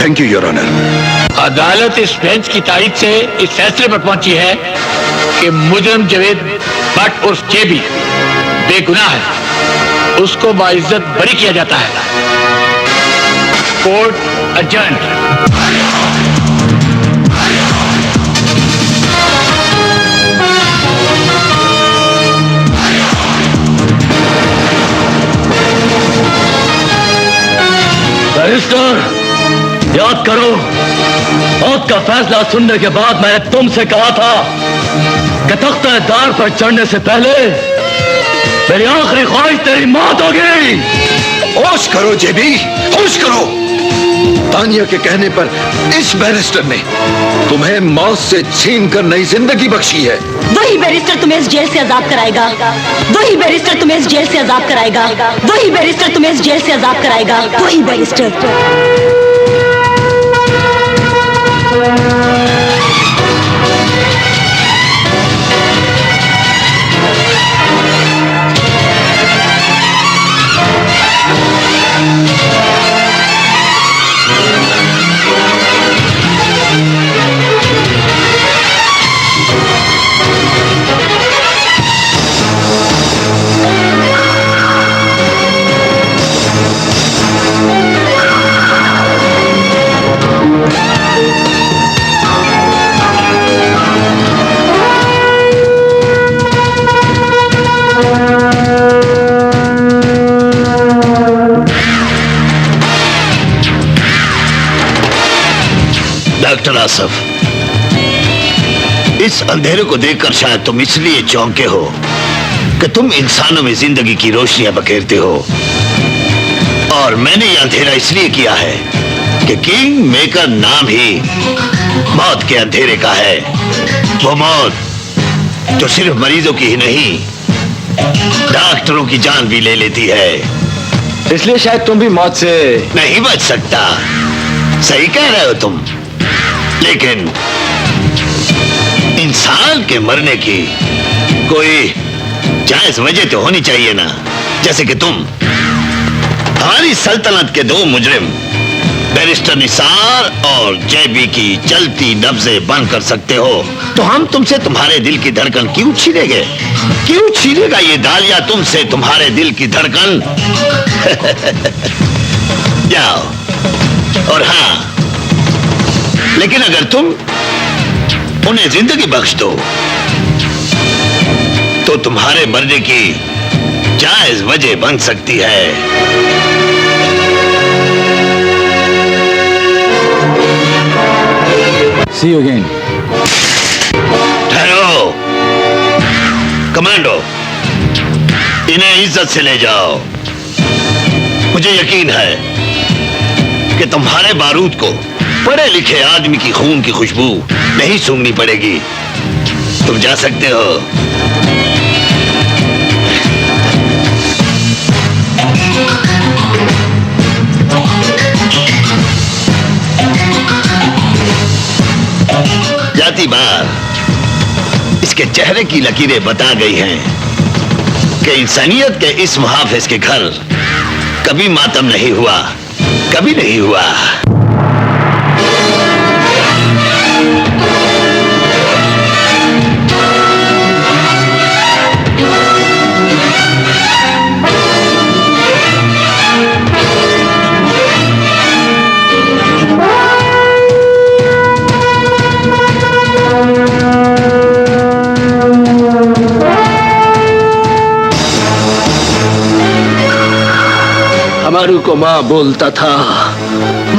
Thank you your honour. अदालत इस बेंच की तारीख से इस फैसले पर पहुंची है कि मुजरिम जावेद भट्ट उर्फ जेबी बेगुनाह है, उसको बाइज्जत बरी किया जाता है। कोर्ट अडजर्न्ड। बैरिस्टर, याद करो, मौत का फैसला सुनने के बाद मैंने तुमसे कहा था कि तख्ते-ए-दार पर चढ़ने से पहले मेरी आखिरी ख्वाहिश तेरी मौत होगी। होश करो जेबी, होश करो। तानिया के कहने पर इस बैरिस्टर ने तुम्हें मौत से छीन कर नई जिंदगी बख्शी है। वही बैरिस्टर तुम्हें इस जेल से आजाद कराएगा, वही बैरिस्टर तुम्हें इस जेल से आजाद कराएगा, वही बैरिस्टर तुम्हें इस जेल से आजाद कराएगा, वही बैरिस्टर। डॉक्टर आसफ, इस अंधेरे को देखकर शायद तुम इसलिए चौंके हो कि तुम इंसानों में जिंदगी की रोशनियां बखेरते हो, और मैंने यह अंधेरा इसलिए किया है कि किंग मेकर नाम ही मौत के अंधेरे का है। वो मौत जो सिर्फ मरीजों की ही नहीं, डॉक्टरों की जान भी ले लेती है। इसलिए शायद तुम भी मौत से नहीं बच सकता। सही कह रहे हो तुम, लेकिन इंसान के मरने की कोई जायज वजह तो होनी चाहिए ना। जैसे कि तुम, हमारी सल्तनत के दो मुजरिम बैरिस्टर निसार और जेबी की चलती नब्जें बंद कर सकते हो तो हम तुमसे तुम्हारे दिल की धड़कन क्यों छीनेंगे? क्यों छीनेगा ये डालिया तुमसे तुम्हारे दिल की धड़कन? जाओ। और हाँ, लेकिन अगर तुम उन्हें जिंदगी बख्श दो तो तुम्हारे मरने की जायज वजह बन सकती है। See you again. ठहरो, कमांडो, इन्हें इज्जत से ले जाओ। मुझे यकीन है कि तुम्हारे बारूद को पढ़े लिखे आदमी की खून की खुशबू नहीं सूंघनी पड़ेगी। तुम जा सकते हो। जाती बार इसके चेहरे की लकीरें बता गई हैं कि इंसानियत के इस मुहाफिज के घर कभी मातम नहीं हुआ, कभी नहीं हुआ। हमारू को माँ बोलता था,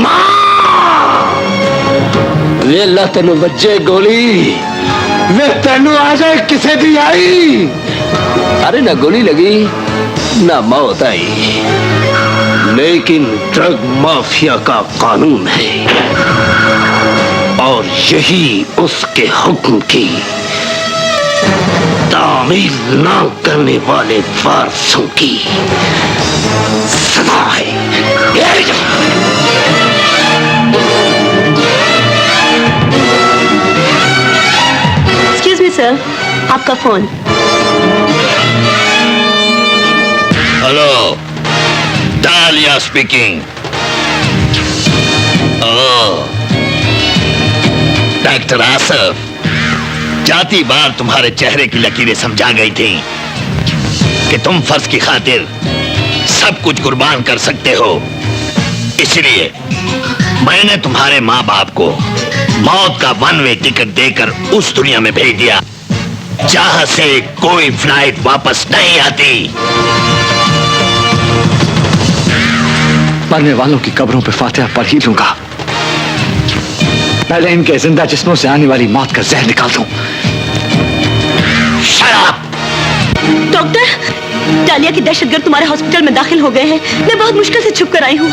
माँ वेला तेनु बच्चे गोली वे तेनु आ जाए किसे भी आई। अरे ना गोली लगी ना मौत आई, लेकिन ड्रग माफिया का कानून है और यही उसके हुक्म की तामील ना करने वाले वारसों की सदा है। एक्सक्यूज मी सर, आपका फोन। हेलो, डालिया स्पीकिंग। ओह, डॉक्टर आसफ, जाती बार तुम्हारे चेहरे की लकीरें समझा गई थी कि तुम फर्ज की खातिर सब कुछ कुर्बान कर सकते हो। इसलिए मैंने तुम्हारे माँ बाप को मौत का वन वे टिकट देकर उस दुनिया में भेज दिया जहां से कोई फ्लाइट वापस नहीं आती। मरने वालों की कब्रों पे फातिहा पढ़ ही लूंगा, पहले इनके जिंदा जिस्मों से आने वाली मौत का जहर निकाल दूं। डॉक्टर, डालिया की दहशतगर्द तुम्हारे हॉस्पिटल में दाखिल हो गए हैं। मैं बहुत मुश्किल से छुप कर आई हूँ।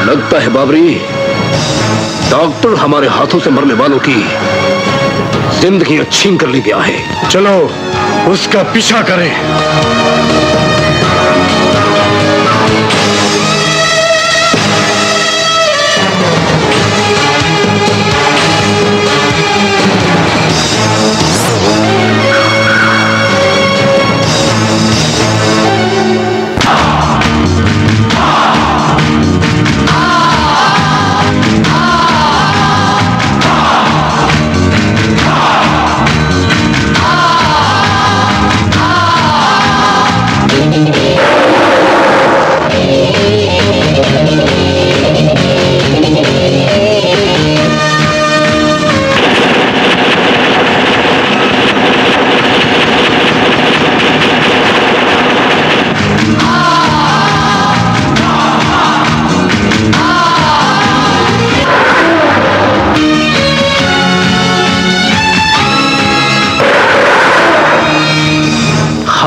लगता है बाबरी, डॉक्टर हमारे हाथों से मरने वालों की जिंदगी छीन कर ले गया है। चलो उसका पीछा करें।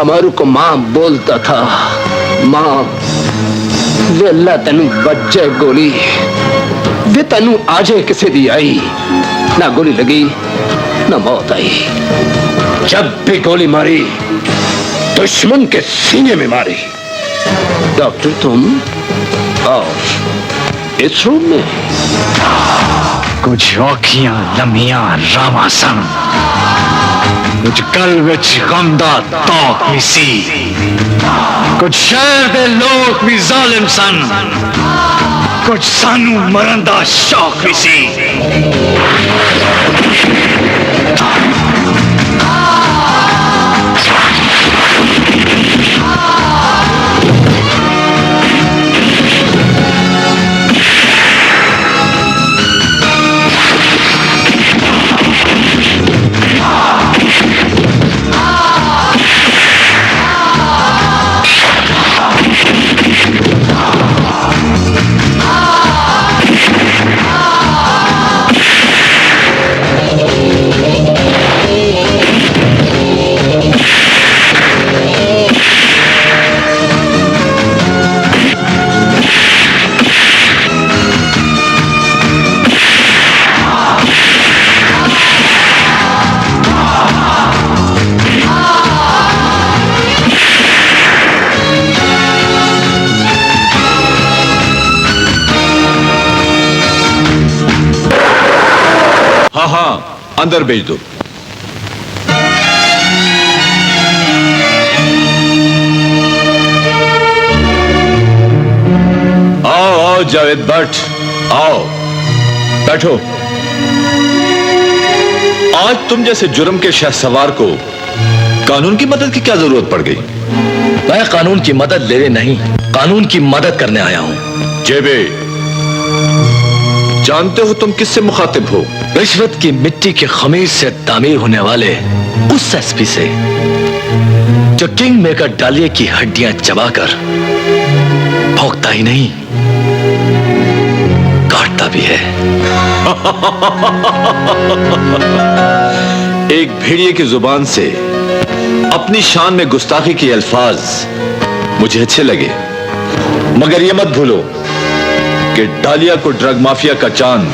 हमारू को मां बोलता था, मां वे अल्लाह तेनू बच्चे गोली वे तेनू आजे किसे दी आई, ना गोली लगी ना मौत आई। जब भी गोली मारी दुश्मन के सीने में मारी। डॉक्टर तुम और इस रूम में कुछ औखियां लम्हियां रावां सन, कुछ कल विच गमदा तौक भी सी, कुछ शहर दे लोग भी जालिम सन, कुछ सानू मरन दा शौक भी सी। हाँ हाँ, अंदर भेज दो। आओ आओ जावेद भट्ट, आओ बैठो। आज तुम जैसे जुर्म के शहसवार को कानून की मदद की क्या जरूरत पड़ गई? मैं कानून की मदद लेने नहीं, कानून की मदद करने आया हूं। जेबे, जानते हो तुम किससे मुखातिब हो? रिश्वत की मिट्टी के खमीर से तामीर होने वाले उस एसपी से जो किंग मेकर डालिए की हड्डियां चबाकर भोंकता ही नहीं, काटता भी है। एक भेड़िए की जुबान से अपनी शान में गुस्ताखी के अल्फाज मुझे अच्छे लगे, मगर यह मत भूलो कि डालिया को ड्रग माफिया का चांद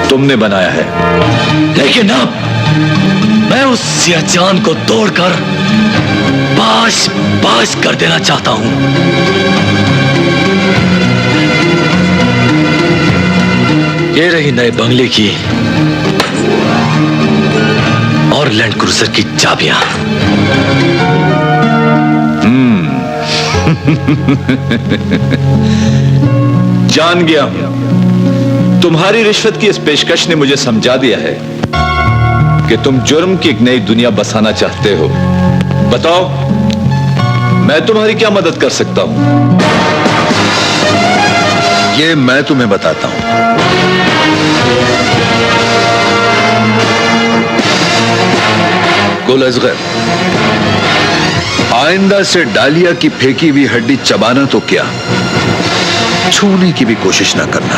तुमने बनाया है। लेकिन अब मैं उस सिया चांद को तोड़कर बाश बाश कर देना चाहता हूं। ये रही नए बंगले की और लैंड क्रूजर की चाबियां। जान गया हूं, तुम्हारी रिश्वत की इस पेशकश ने मुझे समझा दिया है कि तुम जुर्म की एक नई दुनिया बसाना चाहते हो। बताओ, मैं तुम्हारी क्या मदद कर सकता हूं? ये मैं तुम्हें बताता हूं। गुल असगर, आइंदा से डालिया की फेंकी हुई हड्डी चबाना तो क्या, छूने की भी कोशिश ना करना,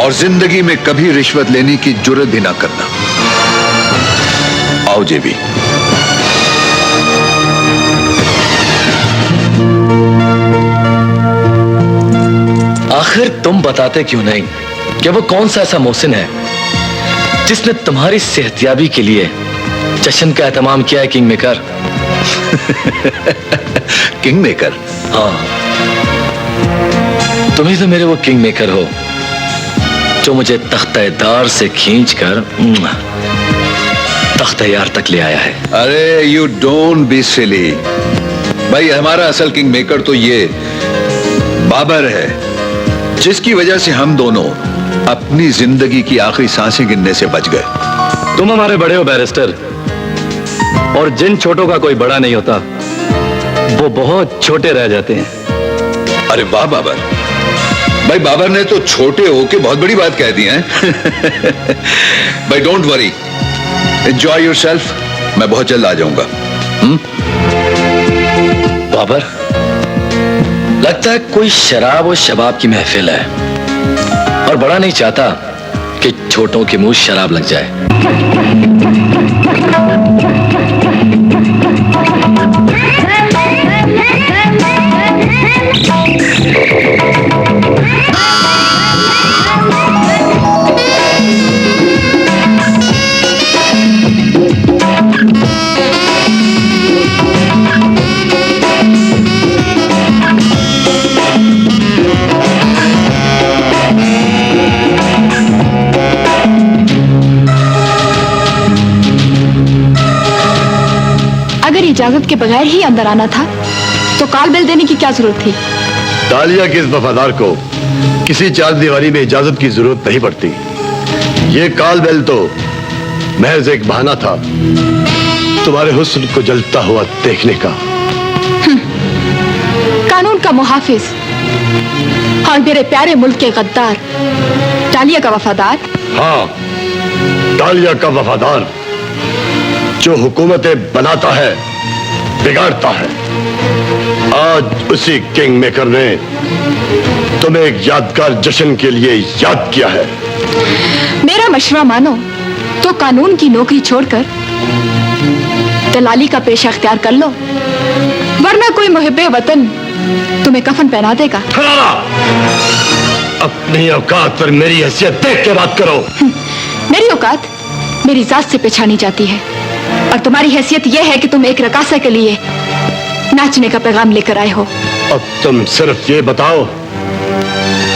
और जिंदगी में कभी रिश्वत लेने की जुर्रत भी ना करना। आओ जेबी। आखिर तुम बताते क्यों नहीं कि वो कौन सा ऐसा मोहसिन है जिसने तुम्हारी सेहतियाबी के लिए जश्न का एहतमाम किया है? King maker. King maker? हाँ, तुम ही तो मेरे वो किंग मेकर हो जो मुझे तख्ते-दार से खींचकर तख्ते-यार तक ले आया है। अरे यू डोंट बी सिली भाई, हमारा असल किंग मेकर तो ये बाबर है, जिसकी वजह से हम दोनों अपनी जिंदगी की आखिरी सांसें गिनने से बच गए। तुम हमारे बड़े हो बैरिस्टर, और जिन छोटों का कोई बड़ा नहीं होता वो बहुत छोटे रह जाते हैं। अरे वाह बाबर भाई, बाबर ने तो छोटे होके बहुत बड़ी बात कह दी है। भाई डोंट वरी, एंजॉय योरसेल्फ, मैं बहुत जल्द आ जाऊंगा। बाबर, लगता है कोई शराब और शबाब की महफिल है, और बड़ा नहीं चाहता कि छोटों के मुंह शराब लग जाए। इजाजत के बगैर ही अंदर आना था, तो काल बेल देने की क्या जरूरत थी? डालिया के इस वफादार को किसी चार दीवारी में इजाजत की जरूरत नहीं पड़ती। ये काल बेल तो महज एक बहाना था तुम्हारे हुस्न को जलता हुआ देखने का। कानून का मुहाफिज और मेरे प्यारे मुल्क के गद्दार डालिया का वफादार। हाँ, डालिया का वफादार जो हुकूमतें बनाता है, बिगाड़ता है। आज उसी किंग मेकर ने तुम्हें एक यादगार जश्न के लिए याद किया है। मेरा मशवरा मानो तो कानून की नौकरी छोड़कर दलाली का पेशा अख्तियार कर लो, वरना कोई मुहिब्बे वतन तुम्हें कफन पहना देगा। अपनी औकात पर मेरी हैसियत देख के बात करो। मेरी औकात मेरी जात से पहचानी जाती है, और तुम्हारी हैसियत यह है कि तुम एक रकासा के लिए नाचने का पैगाम लेकर आए हो। अब तुम सिर्फ ये बताओ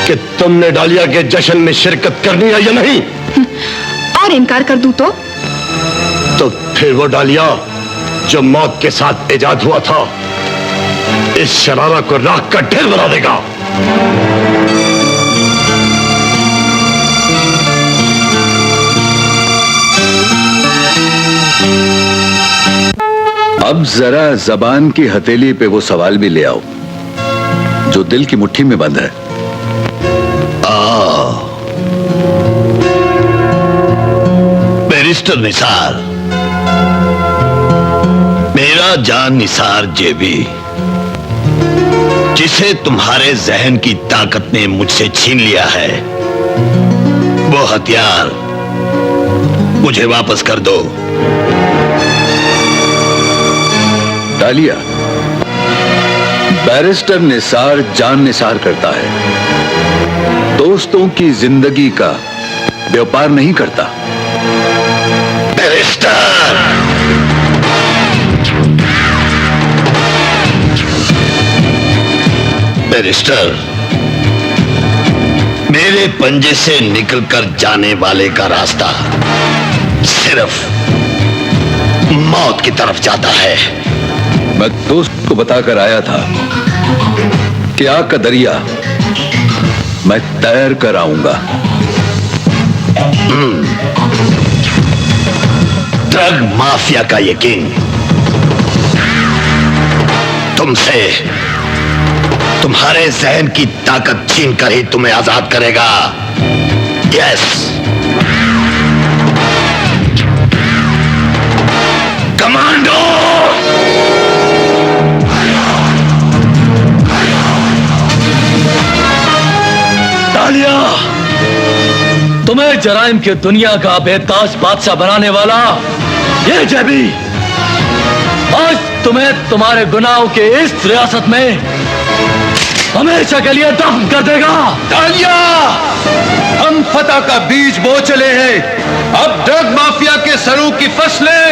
कि तुमने डालिया के जश्न में शिरकत करनी है या नहीं। और इनकार कर दूं तो फिर वो डालिया जो मौत के साथ इजाद हुआ था, इस शरारा को राख का ढेर बना देगा। अब जरा जबान की हथेली पे वो सवाल भी ले आओ जो दिल की मुट्ठी में बंद है। बैरिस्टर निसार, मेरा जान निसार जेबी, जिसे तुम्हारे जहन की ताकत ने मुझसे छीन लिया है, वो हथियार मुझे वापस कर दो। डालिया, बैरिस्टर निसार जान निसार करता है, दोस्तों की जिंदगी का व्यापार नहीं करता। बैरिस्टर, बैरिस्टर, मेरे पंजे से निकलकर जाने वाले का रास्ता सिर्फ मौत की तरफ जाता है। मैं दोस्त को बताकर आया था कि आग का दरिया मैं तैर कर आऊंगा। ड्रग माफिया का ये किंग तुमसे तुम्हारे जहन की ताकत छीन कर ही तुम्हें आजाद करेगा। Yes, commando. डालिया, तुम्हें जराइम की दुनिया का बेताज बादशाह बनाने वाला ये जेबी आज तुम्हें तुम्हारे गुनाहों के इस रियासत में हमेशा के लिए दफन कर देगा। डालिया, हम फतह का बीज बो चले हैं, अब ड्रग माफिया के सरों की फसलें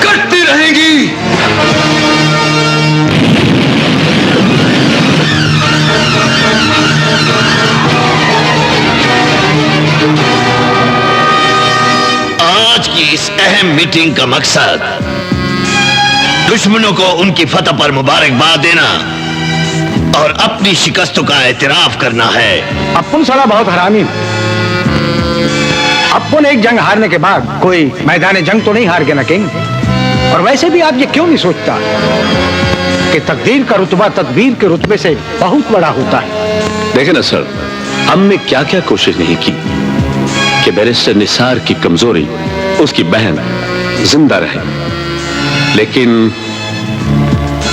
कटती रहेंगी। आज की इस अहम मीटिंग का मकसद दुश्मनों को उनकी फतह पर मुबारकबाद देना और अपनी शिकस्तों का एतराफ करना है। अपुन साला बहुत हरामी। अपुन एक जंग हारने के बाद कोई मैदान जंग तो नहीं हार गया ना किंग। और वैसे भी आप ये क्यों नहीं सोचता कि तकदीर का रुतबा तदबीर के रुतबे से बहुत बड़ा होता है। देखें ना सर, हमने क्या क्या कोशिश नहीं की कि बैरिस्टर निसार की कमजोरी उसकी बहन जिंदा रहे, लेकिन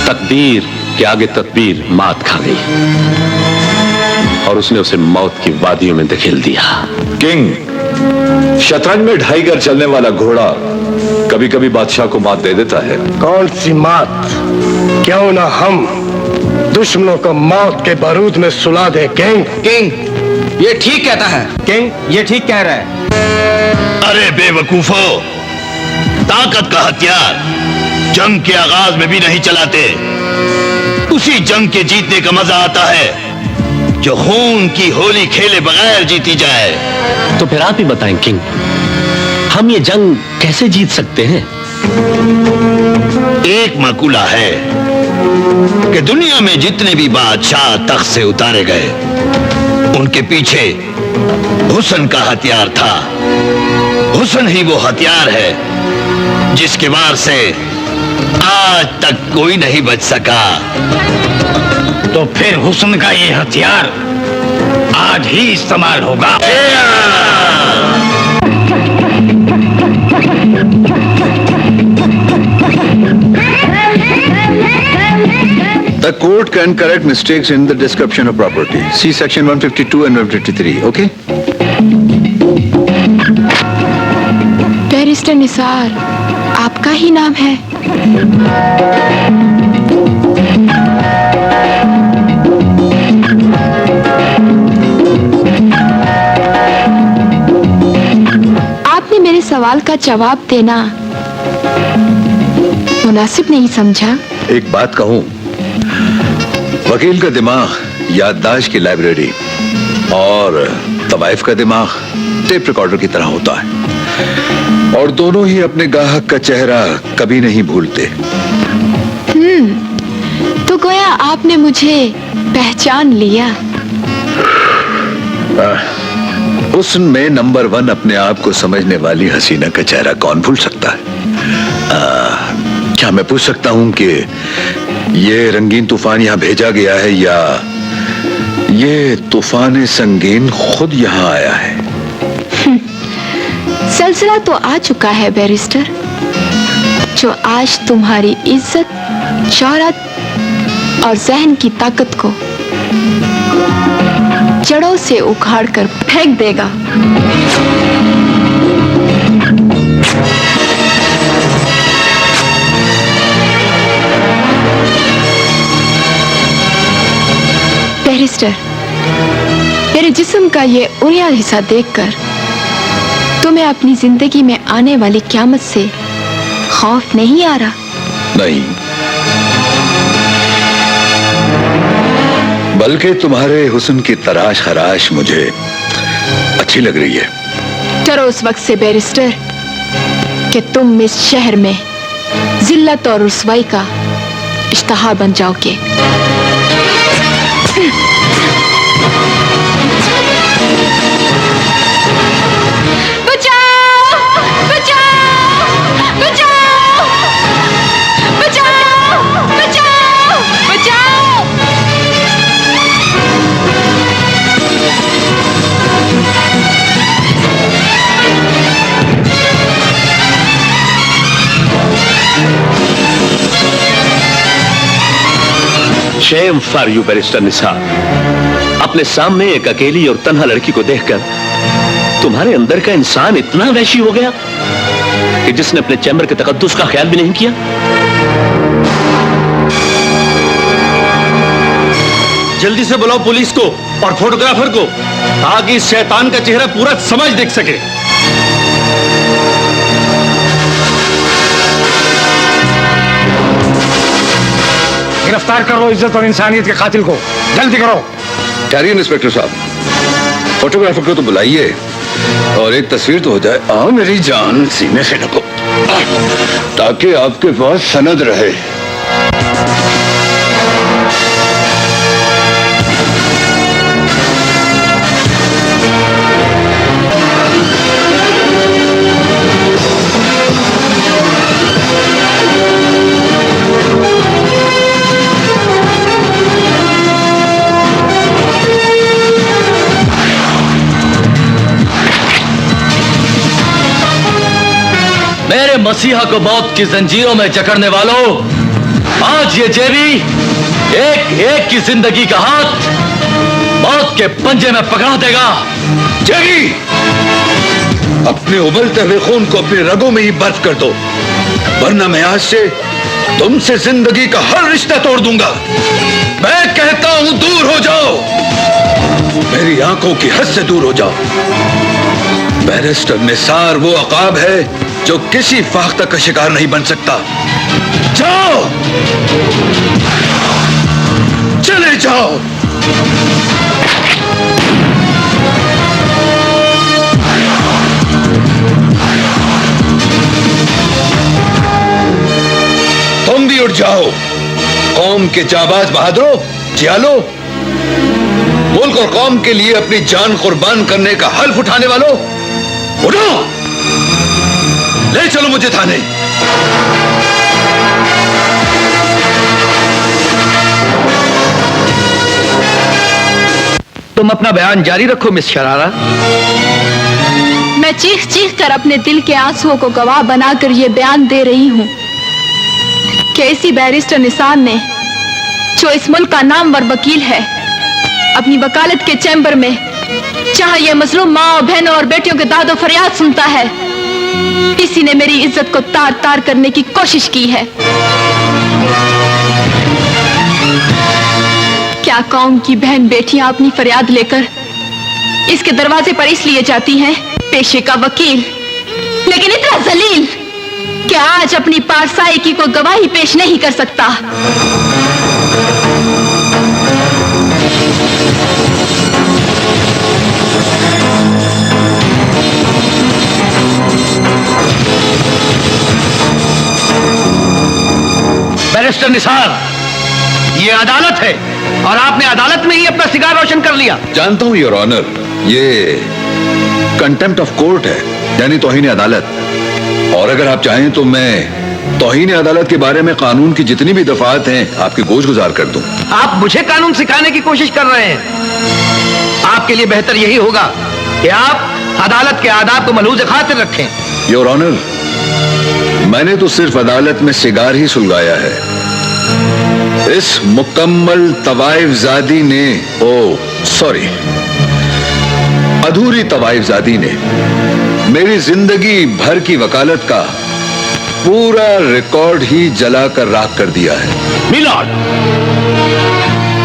तकदीर के आगे तदबीर मात खा गई और उसने उसे मौत की वादियों में धकेल दिया। किंग, शतरंज में 2.5 घर चलने वाला घोड़ा कभी कभी बादशाह को मात दे देता है। कौन सी मात? क्यों ना हम दुश्मनों को मौत के बारूद में सुला दे। किंग, ये ठीक कहता है। किंग, ये ठीक कह रहा है। अरे बेवकूफो, ताकत का हथियार जंग के आगाज में भी नहीं चलाते। उसी जंग के जीतने का मजा आता है जो खून की होली खेले बगैर जीती जाए। तो फिर आप ही बताएं किंग, हम ये जंग कैसे जीत सकते हैं? एक मकूला है कि दुनिया में जितने भी बादशाह तख्त से उतारे गए, उनके पीछे हुस्न का हथियार था। हुस्न ही वो हथियार है जिसके वार से आज तक कोई नहीं बच सका। तो फिर हुस्न का ये हथियार आज ही इस्तेमाल होगा। The court can correct mistakes in the description of property. See section 152 and 153. Okay? Barrister Nisar, आपका ही नाम है? आपने मेरे सवाल का जवाब देना मुनासिब नहीं समझा? एक बात कहूं, वकील का दिमाग याददाश्त की लाइब्रेरी और तवाइफ का दिमाग टेप रिकॉर्डर की तरह होता है, और दोनों ही अपने गाहक का चेहरा कभी नहीं भूलते। तो गोया आपने मुझे पहचान लिया। हुस्न में नंबर 1 अपने आप को समझने वाली हसीना का चेहरा कौन भूल सकता है? क्या मैं पूछ सकता हूं कि ये रंगीन तूफान यहां भेजा गया है या ये तूफान संगीन खुद यहां आया है? सिलसिला तो आ चुका है बैरिस्टर, जो आज तुम्हारी इज्जत, शोहरत और जहन की ताकत को जड़ों से उखाड़ कर फेंक देगा। बैरिस्टर, मेरे जिस्म का ये उड़िया हिस्सा देखकर तुम्हें अपनी जिंदगी में आने वाली क़यामत से खौफ नहीं आ रहा? नहीं, बल्कि तुम्हारे हुस्न की तराश खराश मुझे अच्छी लग रही है। डरो उस वक्त से बैरिस्टर कि तुम इस शहर में जिल्लत और रुसवाई का इश्तहार बन जाओगे। Shem for you barrister Nisar. अपने सामने एक अकेली और तन्हा लड़की को देखकर तुम्हारे अंदर का इंसान इतना वहशी हो गया कि जिसने अपने चैम्बर के तकद्दुस का ख्याल भी नहीं किया। जल्दी से बुलाओ पुलिस को और फोटोग्राफर को, ताकि इस शैतान का चेहरा पूरा समाज देख सके। गिरफ्तार करो इज्जत और इंसानियत के कातिल को, जल्दी करो। ठहरिए इंस्पेक्टर साहब, फोटोग्राफर को तो बुलाइए और एक तस्वीर तो हो जाए। आओ मेरी जान, सीने से ढको ताकि आपके पास सनद रहे। मेरे मसीहा को मौत की जंजीरों में जकड़ने वालों, आज ये जेबी एक एक की जिंदगी का हाथ मौत के पंजे में पकड़ा देगा। जेबी, अपने उबलते हुए खून को अपने रगों में ही बर्फ कर दो, वरना मैं आज से तुमसे जिंदगी का हर रिश्ता तोड़ दूंगा। मैं कहता हूं दूर हो जाओ, मेरी आंखों की हद से दूर हो जाओ। बैरिस्टर निसार वो अकाब है जो किसी फाख्ता का शिकार नहीं बन सकता। जाओ, चले जाओ। जाओ कौम के जाबाज बहादुरों, जियालो, मुल्क और कौम के लिए अपनी जान कुर्बान करने का हल्फ उठाने वालों, उठो, ले चलो मुझे थाने। तुम अपना बयान जारी रखो मिस शरारा। मैं चीख चीख कर अपने दिल के आंसुओं को गवाह बनाकर ये बयान दे रही हूँ कि इसी बैरिस्टर निसार ने, जो इस मुल्क का नामवर वकील है, अपनी वकालत के चैम्बर में जहां ये मजलूम माँ और बहनों और बेटियों के दादो फरियाद सुनता है, इसी ने मेरी इज्जत को तार तार करने की कोशिश की है। क्या कौम की बहन बेटियां अपनी फरियाद लेकर इसके दरवाजे पर इसलिए जाती हैं, पेशे का वकील, लेकिन इतना जलील कि आज अपनी पारसाई की कोई गवाही पेश नहीं कर सकता। बैरिस्टर निसार, ये अदालत है और आपने अदालत में ही अपना सिगार रोशन कर लिया। जानता हूं योर ऑनर, ये कंटेम्प्ट ऑफ कोर्ट है, यानी तौहीन अदालत। और अगर आप चाहें तो मैं तौहीन अदालत के बारे में कानून की जितनी भी दफात हैं आपकी गोश गुजार कर दूं। आप मुझे कानून सिखाने की कोशिश कर रहे हैं। आपके लिए बेहतर यही होगा कि आप अदालत के आदाब को मलूज़ खातिर रखें। योर ऑनर, मैंने तो सिर्फ अदालत में सिगार ही सुलगाया है। इस मुकम्मल तवाइफजादी ने, सॉरी, अधूरी तवाइफजादी ने मेरी जिंदगी भर की वकालत का पूरा रिकॉर्ड ही जलाकर राख कर दिया है। मिलॉर्ड,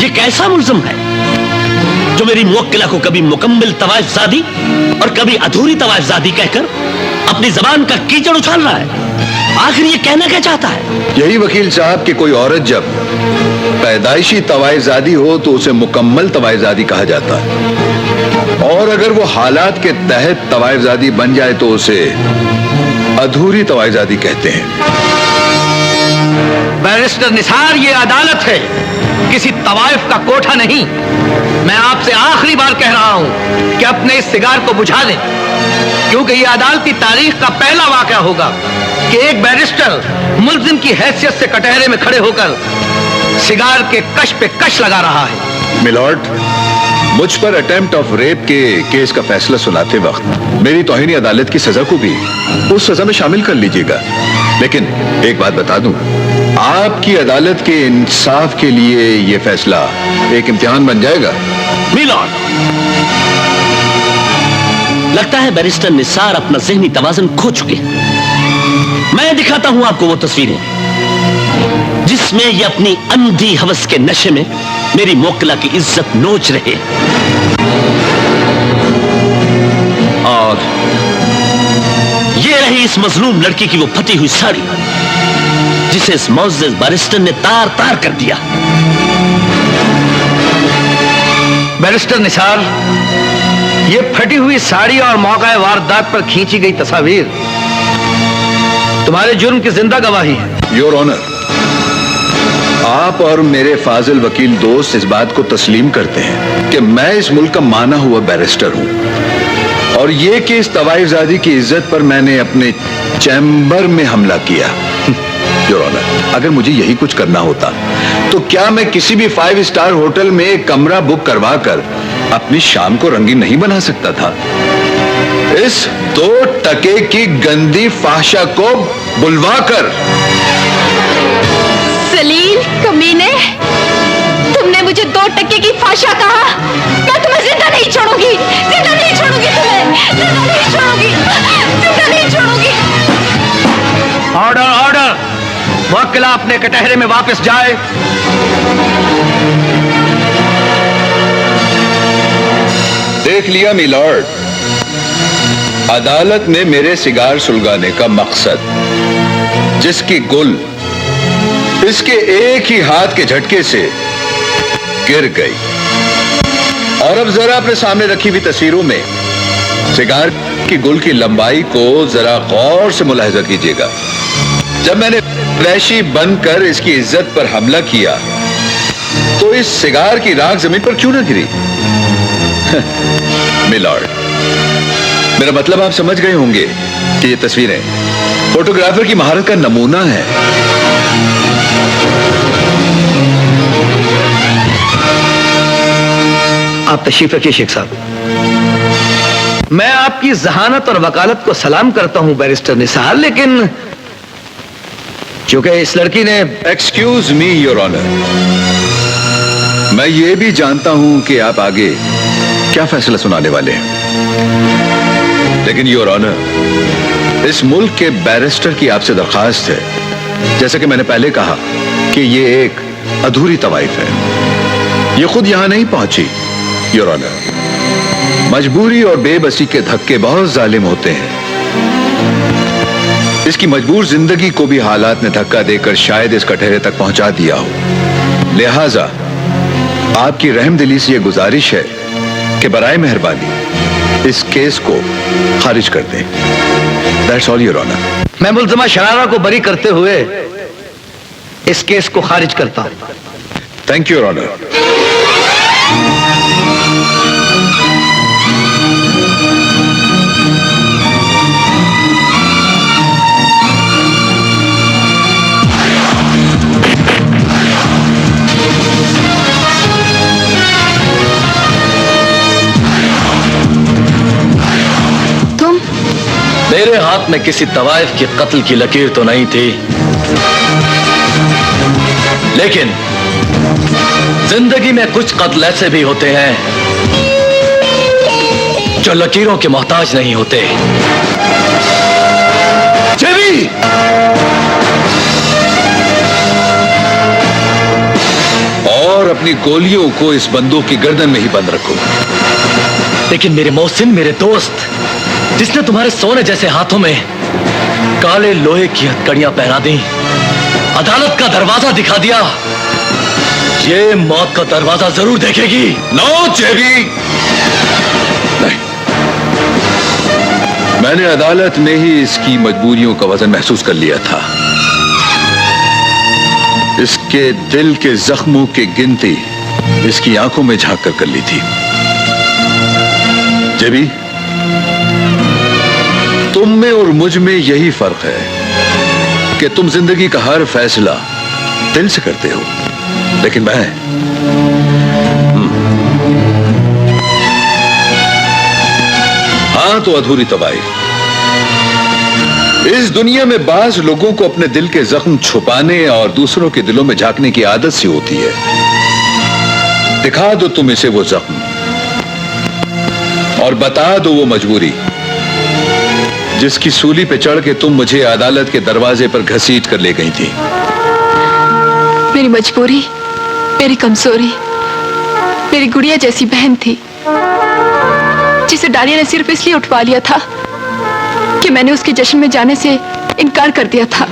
ये कैसा मुल्ज़िम है जो मेरी मुवक्किला को कभी मुकम्मल तवाइफजादी और कभी अधूरी तवाइफजादी कहकर अपनी जबान का कीचड़ उछाल रहा है? आखिर ये कहना क्या चाहता है? यही वकील साहब कि कोई औरत जब पैदाइशी तवाइफजादी हो तो उसे मुकम्मल तवाइफजादी कहा जाता है, और अगर वो हालात के तहत तवाइफजादी बन जाए तो उसे अधूरी तवाइफजादी कहते हैं। बैरिस्टर निसार, ये अदालत है, किसी तवाइफ का कोठा नहीं। मैं आपसे आखिरी बार कह रहा हूं कि अपने इस सिगार को बुझा दें, क्योंकि ये अदालती तारीख का पहला वाकया होगा कि एक बैरिस्टर मुल्जिम की हैसियत से कटहरे में खड़े होकर सिगार के कश पे कश लगा रहा है। मिलॉर्ड, मुझ पर अटेम्प्ट ऑफ रेप के केस का फैसला सुनाते वक्त मेरी तौहीनी अदालत की सजा को भी उस सजा में शामिल कर लीजिएगा। लेकिन एक बात बता दूं, आपकी अदालत के इंसाफ के लिए यह फैसला एक इम्तिहान बन जाएगा। मिलॉर्ड, लगता है बैरिस्टर निसार अपना ज़हनी तवाज़ुन खो चुके हैं। मैं दिखाता हूं आपको वो तस्वीरें जिसमें ये अपनी अंधी हवस के नशे में मेरी मुवक्किला की इज्जत नोच रहे हैं। और ये रही इस मजलूम लड़की की वो फटी हुई साड़ी जिसे इस मुअज़्ज़िज़ बैरिस्टर ने तार तार कर दिया। बैरिस्टर निसार, ये फटी हुई साड़ी और मौका वारदात पर खींची गई तस्वीर तुम्हारे जुर्म की जिंदा गवाही है। योर ऑनर, आप और मेरे फाजिल वकील दोस्त इस बात को तस्लीम करते हैं कि मैं इस मुल्क का माना हुआ बैरिस्टर हूं, और ये केस तवाइफजादी की इज्जत पर मैंने अपने चैम्बर में हमला किया। योर ऑनर, अगर मुझे यही कुछ करना होता तो क्या मैं किसी भी 5 स्टार होटल में एक कमरा बुक करवा कर अपनी शाम को रंगीन नहीं बना सकता था? इस 2 टके की गंदी फाहशा को बुलवाकर। जलील कमीने, तुमने मुझे 2 टके की फाशा कहा। मैं तुम्हें जिंदा नहीं छोड़ूंगी, जिंदा नहीं छोड़ूंगी तुम्हें, जिंदा नहीं छोड़ूंगी, जिंदा नहीं छोड़ूंगी। ऑर्डर, ऑर्डर, मुवक्किला अपने कटहरे में वापस जाए। देख लिया मिलॉर्ड, अदालत में मेरे सिगार सुलगाने का मकसद, जिसकी गुल इसके एक ही हाथ के झटके से गिर गई। और अब जरा अपने सामने रखी हुई तस्वीरों में सिगार की गुल की लंबाई को जरा गौर से मुलाहिजा कीजिएगा। जब मैंने वैशी बनकर इसकी इज्जत पर हमला किया तो इस सिगार की राख जमीन पर क्यों ना गिरी? मिलॉर्ड, मेरा मतलब आप समझ गए होंगे कि ये तस्वीरें फोटोग्राफर की महारत का नमूना है। आप तशरीफ रखिए शेख साहब। मैं आपकी जहानत और वकालत को सलाम करता हूं बैरिस्टर निसार, लेकिन क्योंकि इस लड़की ने एक्सक्यूज मी योर ऑनर, मैं ये भी जानता हूं कि आप आगे क्या फैसला सुनाने वाले हैं, लेकिन योर ऑनर, इस मुल्क के बैरिस्टर की आपसे दरखास्त है, जैसे कि मैंने पहले कहा, कि ये एक अधूरी तवाइफ है। ये खुद यहां नहीं पहुंची योर ऑनर। मजबूरी और बेबसी के धक्के बहुत जालिम होते हैं। इसकी मजबूर जिंदगी को भी हालात ने धक्का देकर शायद इस कटहरे तक पहुंचा दिया हो। लिहाजा आपकी रहमदिली से यह गुजारिश है कि बराए मेहरबानी इस केस को खारिज कर दें। That's all your honour. मैं मुल्ज़मा शरारा को बरी करते हुए इस केस को खारिज करता हूं। Thank you your honour. मेरे हाथ में किसी तवाइफ के कत्ल की लकीर तो नहीं थी, लेकिन जिंदगी में कुछ कत्ल ऐसे भी होते हैं जो लकीरों के मोहताज नहीं होते। जेबी! और अपनी गोलियों को इस बंदूक की गर्दन में ही बंद रखो। लेकिन मेरे मोहसिन, मेरे दोस्त, जिसने तुम्हारे सोने जैसे हाथों में काले लोहे की हथकड़ियां पहना दी, अदालत का दरवाजा दिखा दिया, ये मौत का दरवाजा जरूर देखेगी। नो जेबी, नहीं। मैंने अदालत में ही इसकी मजबूरियों का वजन महसूस कर लिया था। इसके दिल के जख्मों की गिनती इसकी आंखों में झांक कर ली थी। जेबी, तुम में और मुझ में यही फर्क है कि तुम जिंदगी का हर फैसला दिल से करते हो, लेकिन मैं हाँ तो अधूरी तबाही। इस दुनिया में बाज लोगों को अपने दिल के जख्म छुपाने और दूसरों के दिलों में झांकने की आदत सी होती है। दिखा दो तुम इसे वो जख्म और बता दो वो मजबूरी जिसकी सूली पे चढ़ के तुम मुझे अदालत के दरवाजे पर घसीट कर ले गई थी। मेरी मजबूरी, मेरी कमजोरी, मेरी गुड़िया जैसी बहन थी, जिसे डालिया ने सिर्फ इसलिए उठवा लिया था कि मैंने उसके जश्न में जाने से इनकार कर दिया था।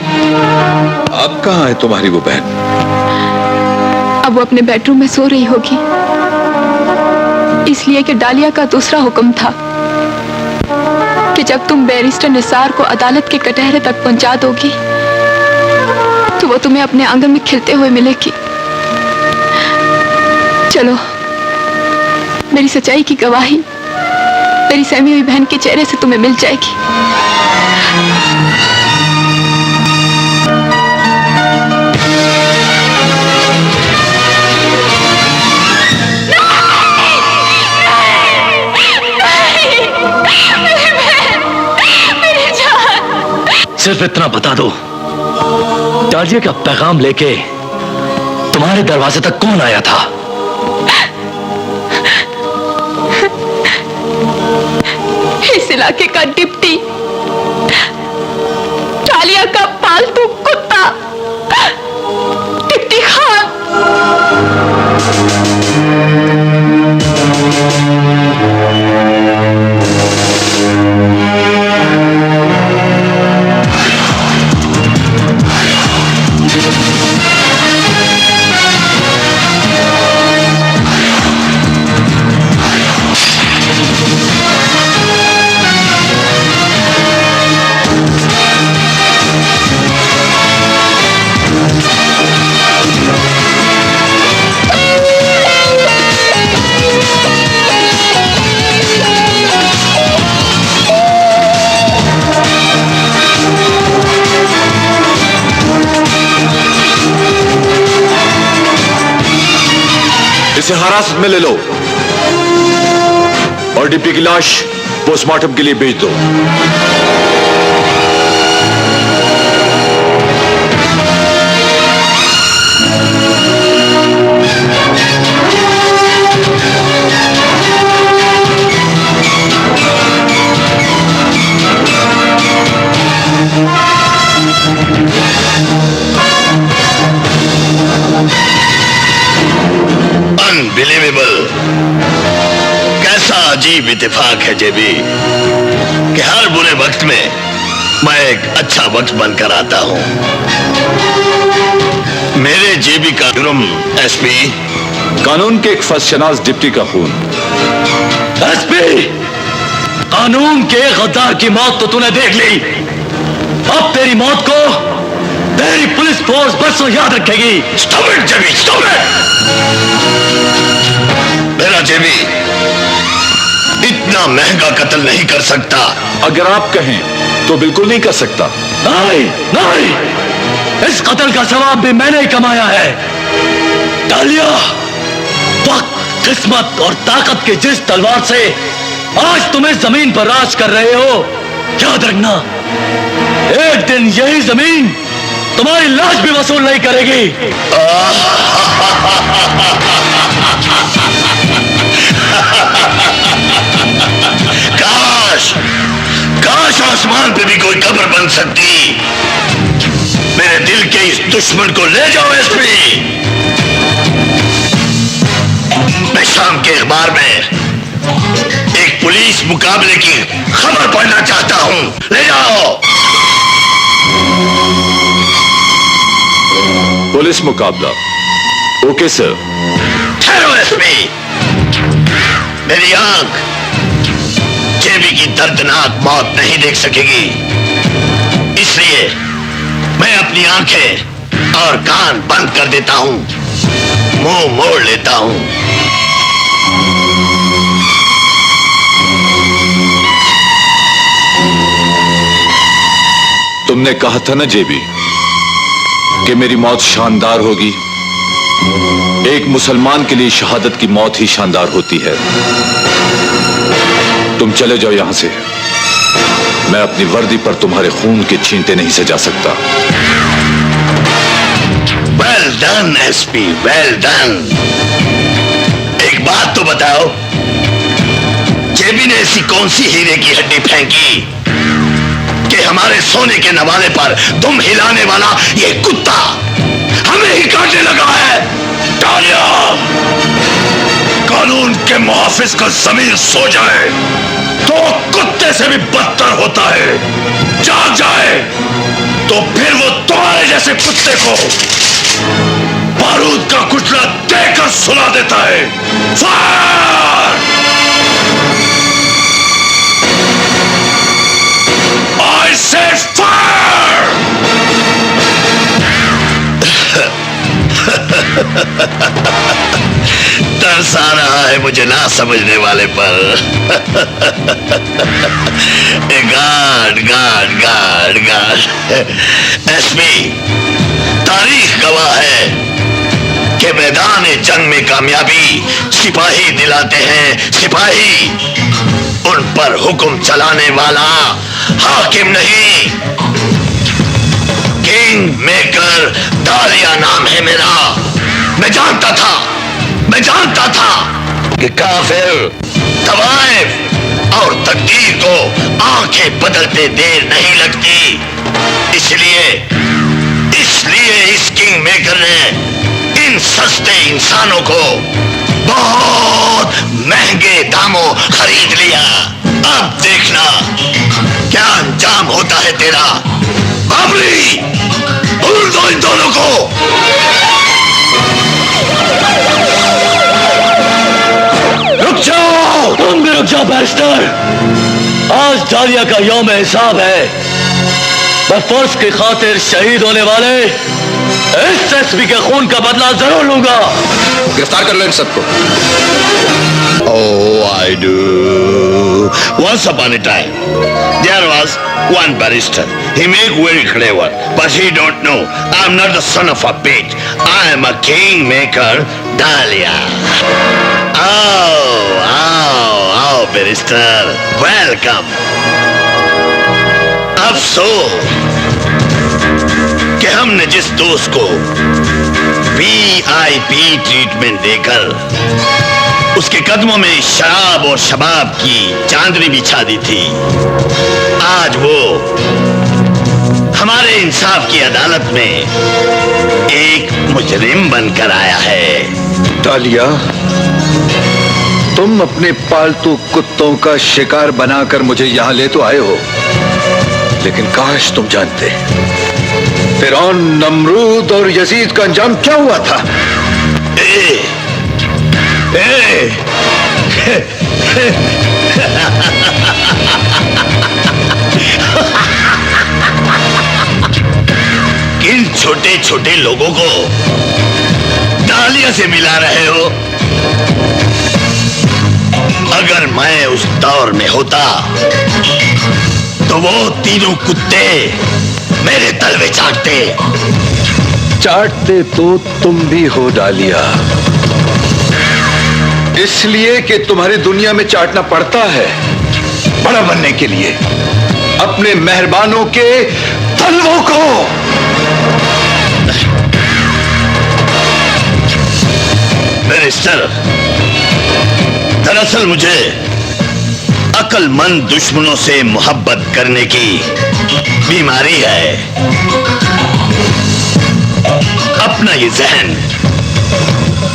अब कहां है तुम्हारी वो बहन? अब वो अपने बेडरूम में सो रही होगी, इसलिए कि डालिया का दूसरा हुक्म था कि जब तुम बैरिस्टर निसार को अदालत के कटहरे तक पहुंचा दोगी तो वो तुम्हें अपने आंगन में खिलते हुए मिलेगी। चलो, मेरी सच्चाई की गवाही मेरी सहमी हुई बहन के चेहरे से तुम्हें मिल जाएगी। सिर्फ इतना बता दो, डालिया का पैगाम लेके तुम्हारे दरवाजे तक कौन आया था? इस इलाके का डिप्टी, डालिया का पालतू कुत्ता, डिप्टी खान। इसे हिरासत में ले लो और डिप्टी की लाश पोस्टमार्टम के लिए भेज दो। अनबिलीवेबल, कैसा अजीब इत्तेफाक है जेबी कि हर बुरे वक्त में मैं एक अच्छा वक्त बनकर आता हूं। मेरे जेबी का जुर्म एसपी, कानून के एक फर्शनाज डिप्टी का खून। एसपी, कानून के गद्दार की मौत तो तूने देख ली, अब तेरी मौत को तेरी पुलिस फोर्स बरसों याद रखेगी। Stop it JB, stop it. मेरा जेबी इतना महंगा कत्ल नहीं कर सकता। अगर आप कहें तो बिल्कुल नहीं कर सकता। नहीं नहीं, इस कत्ल का सवाब भी मैंने ही कमाया है। डालिया, वक्त, किस्मत और ताकत की जिस तलवार से आज तुम इस जमीन पर राज कर रहे हो, याद रखना एक दिन यही जमीन तुम्हारी लाश भी वसूल नहीं करेगी। काश आसमान पे भी कोई कब्र बन सकती। मेरे दिल के इस दुश्मन को ले जाओ एसपी। मैं शाम के अखबार में एक पुलिस मुकाबले की खबर पढ़ना चाहता हूं, ले जाओ। पुलिस मुकाबला, ओके सर। ठहरो एसपी, मेरी आंख जेबी की दर्दनाक मौत नहीं देख सकेगी, इसलिए मैं अपनी आंखें और कान बंद कर देता हूं, मुंह मोड़ लेता हूं। तुमने कहा था ना जेबी कि मेरी मौत शानदार होगी। एक मुसलमान के लिए शहादत की मौत ही शानदार होती है। तुम चले जाओ यहां से। मैं अपनी वर्दी पर तुम्हारे खून के छींटे नहीं सजा सकता। Well done SP, well done. एक बात तो बताओ, जेबी ने ऐसी कौन सी हीरे की हड्डी फेंकी कि हमारे सोने के नवाले पर दुम हिलाने वाला ये कुत्ता हमें ही काटने लगा है? डालिया, कानून के मुहाफिज का ज़मीर सो जाए तो कुत्ते से भी बदतर होता है। जाग जाए तो फिर वो तुम्हारे जैसे कुत्ते को बारूद का कुचला देकर सुला देता है। फायर! I said fire! तरस आ रहा है मुझे ना समझने वाले पर। Guard guard guard guard. SP, तारीख गवाह है कि मैदान जंग में कामयाबी सिपाही दिलाते हैं, सिपाही। उन पर हुक्म चलाने वाला हाकिम नहीं। किंग मेकर डालिया नाम है मेरा। मैं जानता था कि काफिर, तवाइफ और तकदीर को आंखें बदलते देर नहीं लगती। इसलिए इस किंग मेकर ने इन सस्ते इंसानों को बहुत महंगे दामों खरीद लिया। अब देखना क्या अंजाम होता है तेरा। बाबरी, भूल दो इन दोनों को। रुक जाओ, तुम भी रुक जाओ बैरिस्टर। आज डालिया का यौम हिसाब है। बफर्ज की खातिर शहीद होने वाले इस एसपी के खून का बदला जरूर लूंगा। गिरफ्तार कर लो इन सबको। Oh, I do. Once upon a time, there was one barrister. He make very clever, but he don't know. I'm not the son of a bitch. I am a kingmaker, Dahlia. Oh, barrister. Welcome. अफसोस कि हमने जिस दोस्त को VIP treatment देकर उसके कदमों में शराब और शबाब की चांदनी बिछा दी थी, आज वो हमारे इंसाफ की अदालत में एक मुजरिम बनकर आया है। डालिया, तुम अपने पालतू कुत्तों का शिकार बनाकर मुझे यहां ले तो आए हो, लेकिन काश तुम जानते फिरौन, नमरूद और यजीद का अंजाम क्या हुआ था। किन छोटे छोटे लोगों को डालिया से मिला रहे हो? अगर मैं उस दौर में होता तो वो तीनों कुत्ते मेरे तलवे चाटते तो तुम भी हो डालिया, इसलिए कि तुम्हारी दुनिया में चाटना पड़ता है बड़ा बनने के लिए अपने मेहरबानों के तलवों को। बैरिस्टर, दरअसल मुझे अक्लमंद दुश्मनों से मोहब्बत करने की बीमारी है। अपना ये जहन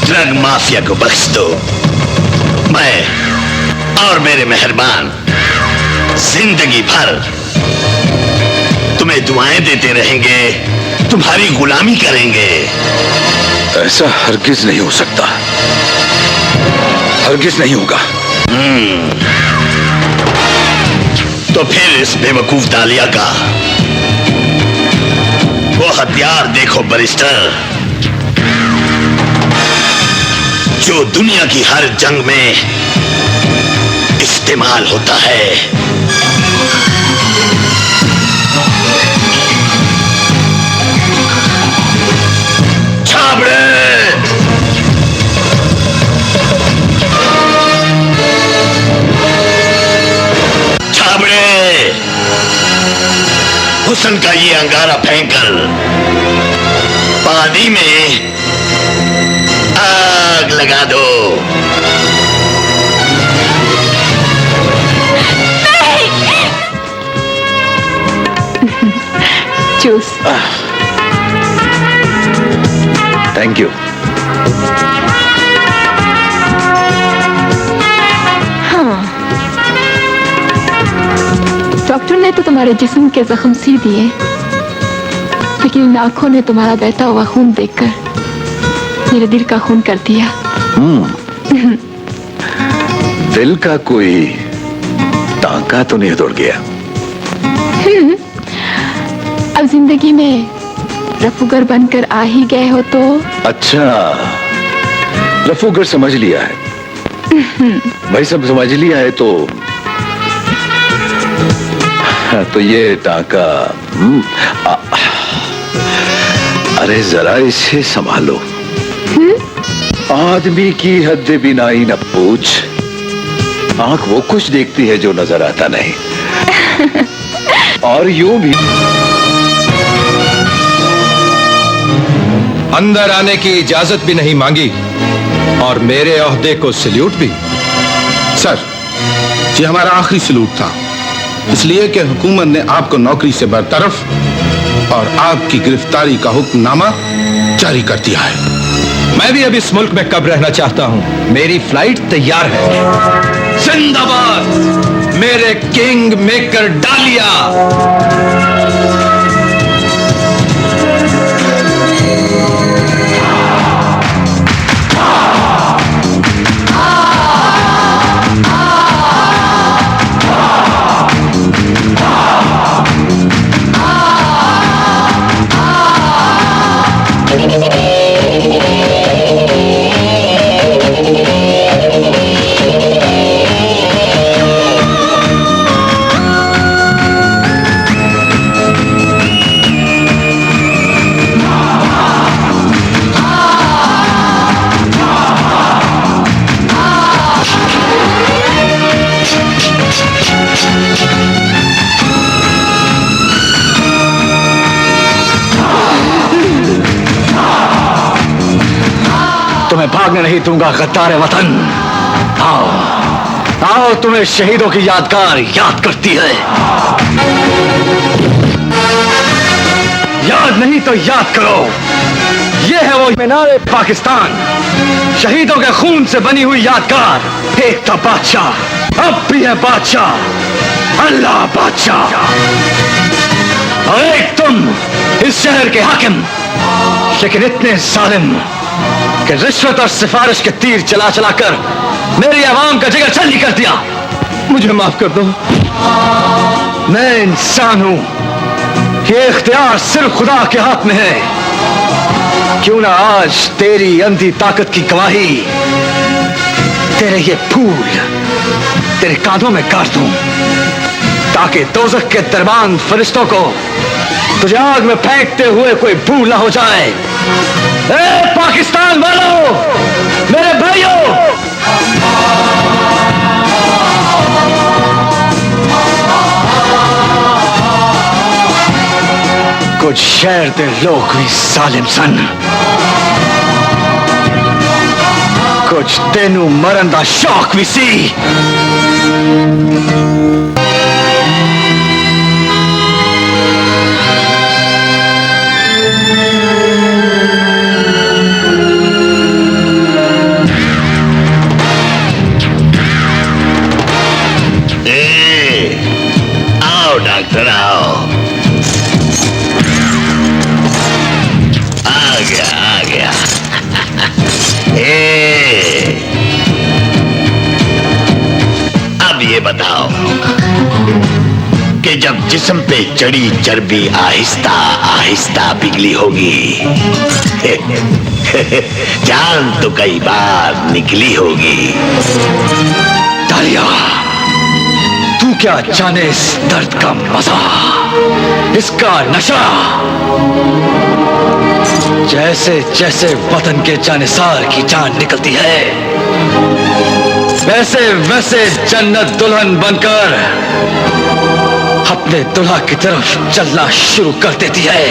ड्रग माफिया को बख्श दो। मैं और मेरे मेहरबान जिंदगी भर तुम्हें दुआएं देते रहेंगे, तुम्हारी गुलामी करेंगे। ऐसा हरगिज नहीं हो सकता, हरगिज नहीं होगा। तो फिर इस बेवकूफ डालिया का वो हथियार देखो बैरिस्टर, जो दुनिया की हर जंग में इस्तेमाल होता है। छाबड़े, हुस्न का ये अंगारा फेंककर पानी में आग लगा दो। चूस। Thank you. डॉक्टर ने तो तुम्हारे जिस्म के जख्म सी दिए, लेकिन आंखों ने तुम्हारा बहता हुआ खून देखकर मेरे दिल का खून कर दिया। दिल का कोई टांका तो नहीं तोड़ गया? अब जिंदगी में रफूगर बनकर आ ही गए हो तो। अच्छा, रफूगर समझ लिया है भाई, सब समझ लिया है तो तो ये टांका अरे जरा इसे संभालो। आदमी की हद बिनाई न पूछ, आंख वो कुछ देखती है जो नजर आता नहीं। और यूं भी अंदर आने की इजाजत भी नहीं मांगी और मेरे ओहदे को सल्यूट भी। सर, ये हमारा आखिरी सल्यूट था, इसलिए कि हुकूमत ने आपको नौकरी से बरतरफ और आपकी गिरफ्तारी का हुक्मनामा जारी कर दिया है। मैं भी अब इस मुल्क में कब रहना चाहता हूं। मेरी फ्लाइट तैयार है। जिंदाबाद मेरे किंग मेकर डालिया। तुम्हें भागने नहीं दूंगा गद्दार वतन। आओ आओ, तुम्हें शहीदों की यादगार याद करती है। याद नहीं तो याद करो, ये है वो मीनार पाकिस्तान, शहीदों के खून से बनी हुई यादगार। एक था बादशाह, अब भी है बादशाह, अल्लाह बादशाह। और एक तुम इस शहर के हाकिम, लेकिन इतने जालिम कि रिश्वत और सिफारिश के तीर चला चला कर मेरी आवाम का जिगर छलनी कर दिया। मुझे माफ कर दो, मैं इंसान हूं, ये इख्तियार सिर्फ खुदा के हाथ में है। क्यों ना आज तेरी अंधी ताकत की गवाही तेरे ये फूल तेरे कांधों में काट दूं, ताकि दोज़ख के दरबान फरिश्तों को तुझे आग में फेंकते हुए कोई भूल ना हो जाए। ए पाकिस्तान वालों, मेरे भाइयों, कुछ शहर दे लोग भी जालिम सन, कुछ तेनू मरन दा शौक भी सी। आओ डॉक्टर आओ, आ गया। अब ये बताओ कि जब जिस्म पे चढ़ी चर्बी आहिस्ता आहिस्ता पिघली होगी, जान तो कई बार निकली होगी। डालिया, तू क्या जाने इस दर्द का मजा, इसका नशा। जैसे जैसे वतन के जानिसार की जान निकलती है, वैसे वैसे जन्नत दुल्हन बनकर अपने दुल्हा की तरफ चलना शुरू कर देती है।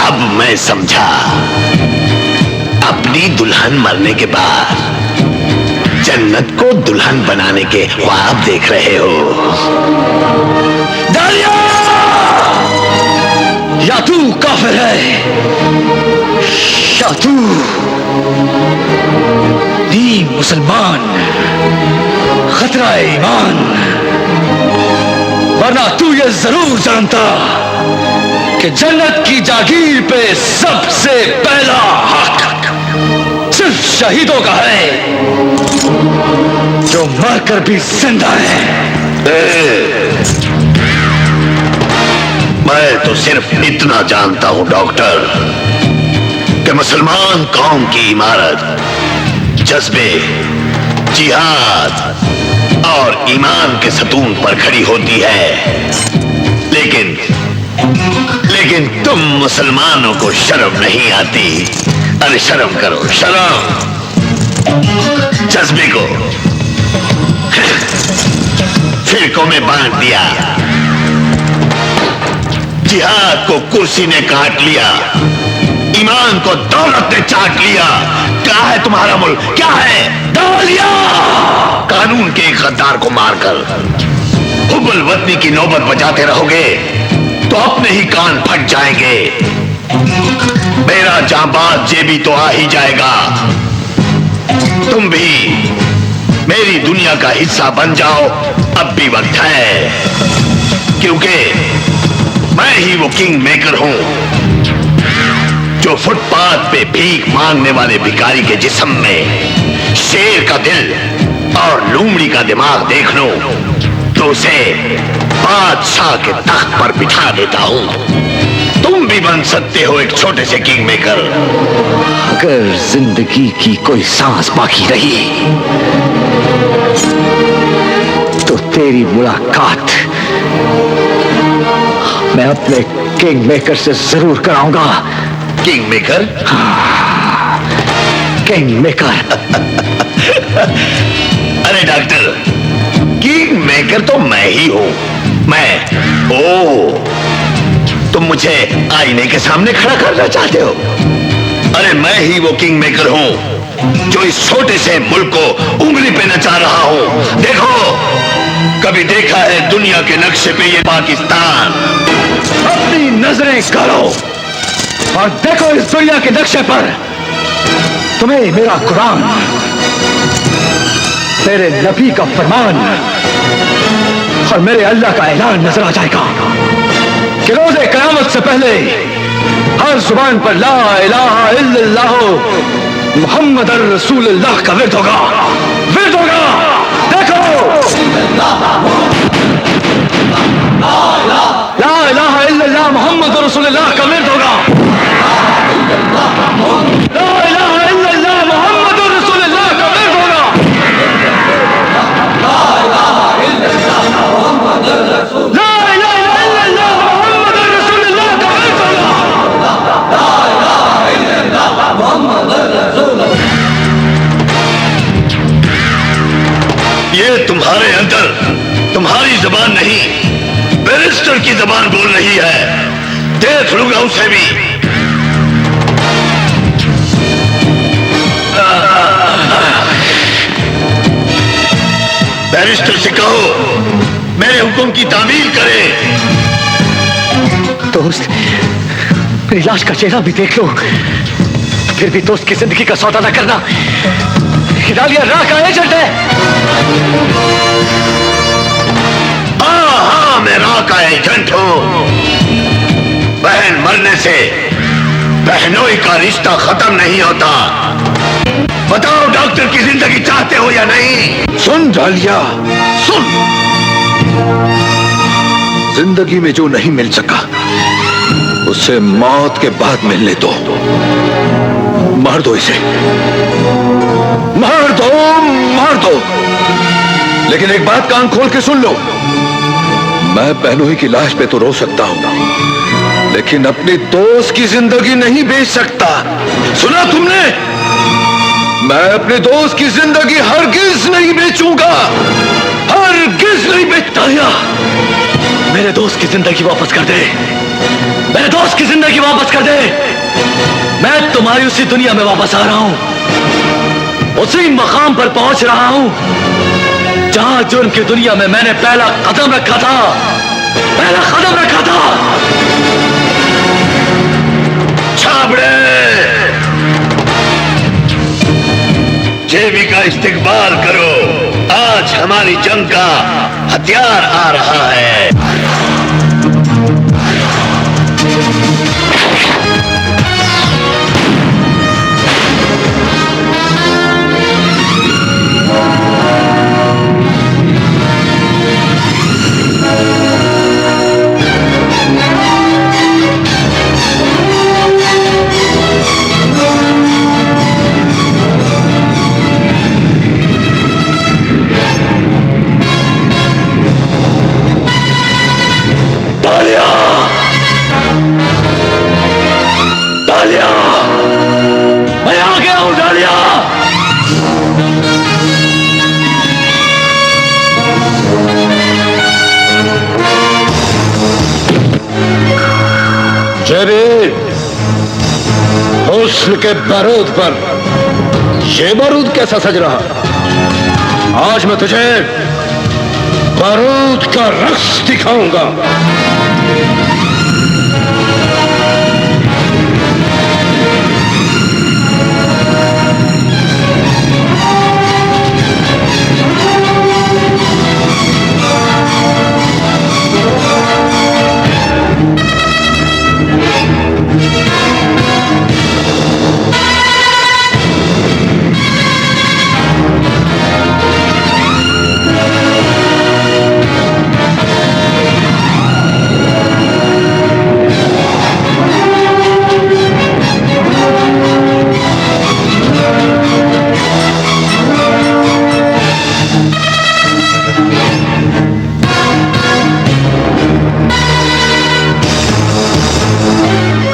अब मैं समझा, अपनी दुल्हन मरने के बाद जन्नत को दुल्हन बनाने के ख्वाब देख रहे हो। डालिया, या तू काफिर है या तू दीन मुसलमान, खतरा है ईमान, वरना तू ये जरूर जानता कि जन्नत की जागीर पे सबसे पहला हक सिर्फ शहीदों का है, जो मरकर भी जिंदा है। मैं तो सिर्फ इतना जानता हूं डॉक्टर कि मुसलमान कौम की इमारत जज्बे, जिहाद और ईमान के सतून पर खड़ी होती है, लेकिन तुम मुसलमानों को शर्म नहीं आती। अरे शर्म करो, शर्म। जज्बे को फिरकों में बांट दिया, जिहाद को कुर्सी ने काट लिया, ईमान को दौलत ने चाट लिया। क्या है तुम्हारा मुल्क, क्या है? डालिया, कानून के एक गद्दार को मारकर हुब्बुल वतनी की नौबत बजाते रहोगे तो अपने ही कान फट जाएंगे। मेरा जांबाज जेबी तो आ ही जाएगा। तुम भी मेरी दुनिया का हिस्सा बन जाओ, अब भी वक्त है, क्योंकि मैं ही वो किंग मेकर हूं जो फुटपाथ पे भीख मांगने वाले भिखारी के जिस्म में शेर का दिल और लूमड़ी का दिमाग देख लूं तो उसे बादशाह के तख्त पर बिठा देता हूं। तुम भी बन सकते हो एक छोटे से किंग मेकर। अगर जिंदगी की कोई सांस बाकी रही तो तेरी मुलाकात मैं अपने किंग मेकर से जरूर कराऊंगा। King maker? हाँ, किंग मेकर। अरे डॉक्टर, किंग मेकर तो मैं ही हूं। तुम मुझे आईने के सामने खड़ा करना चाहते हो? अरे मैं ही वो किंग मेकर हूं जो इस छोटे से मुल्क को उंगली पे नचा रहा हूं। देखो, कभी देखा है दुनिया के नक्शे पे ये पाकिस्तान? अपनी नजरें करो और देखो इस दुनिया के नक्शे पर तुम्हें मेरा कुरान, मेरे नबी का फरमान और मेरे अल्लाह का ऐलान नजर आ जाएगा कि रोज़े क़यामत से पहले हर जुबान पर ला इलाहा इल्लल्लाह मुहम्मद रसूलुल्लाह का विर्द होगा, विर्द होगा। देखो, ला इलाहा इल्लल्लाह मुहम्मद रसूलुल्लाह का विर्द होगा। ला इलाहा इल्लल्लाह मुहम्मद रसूलुल्लाह का विर्द होगा। ला इलाहा इल्लल्लाह मुहम्मद रसूलुल्लाह, ला इलाहा इल्लल्लाह मुहम्मद रसूलुल्लाह का विर्द होगा। ला इलाहा इल्लल्लाह मुहम्मद रसूलुल्लाह। ये तुम्हारे अंदर तुम्हारी जबान नहीं, बैरिस्टर की जबान बोल रही है। देख लूंगा उसे भी। बैरिस्टर से कहो मेरे हुक्म की तामील करे। दोस्त, मेरी लाश का चेहरा भी देख लो, फिर भी दोस्त की जिंदगी का सौदा न करना। डालिया राह का एजेंट है। हाँ, मैं राह का एजेंट हूं। बहन मरने से बहनोई का रिश्ता खत्म नहीं होता। बताओ, डॉक्टर की जिंदगी चाहते हो या नहीं? सुन डालिया, सुन। जिंदगी में जो नहीं मिल सका उसे मौत के बाद मिलने दो। मार दो इसे, मार दो, मार दो। लेकिन एक बात कान खोल के सुन लो, मैं बहनोई की लाश पे तो रो सकता हूं, लेकिन अपनी दोस्त की जिंदगी नहीं बेच सकता। सुना तुमने? मैं अपने दोस्त की जिंदगी हरगिज नहीं बेचूंगा, हरगिज नहीं बेचता। मेरे दोस्त की जिंदगी वापस कर दे, मेरे दोस्त की जिंदगी वापस कर दे। मैं तुम्हारी उसी दुनिया में वापस आ रहा हूं, उसी मकाम पर पहुंच रहा हूं जहां जुर्म की दुनिया में मैंने पहला कदम रखा था, पहला कदम रखा था। छाबड़े, जेबी का इस्तिकबाल करो। आज हमारी जंग का हथियार आ रहा है। मैं आ गया हूं डालिया। जेबी, हुस्न के बारूद पर ये बारूद कैसा सज रहा? आज मैं तुझे बारूद का रक्स दिखाऊंगा।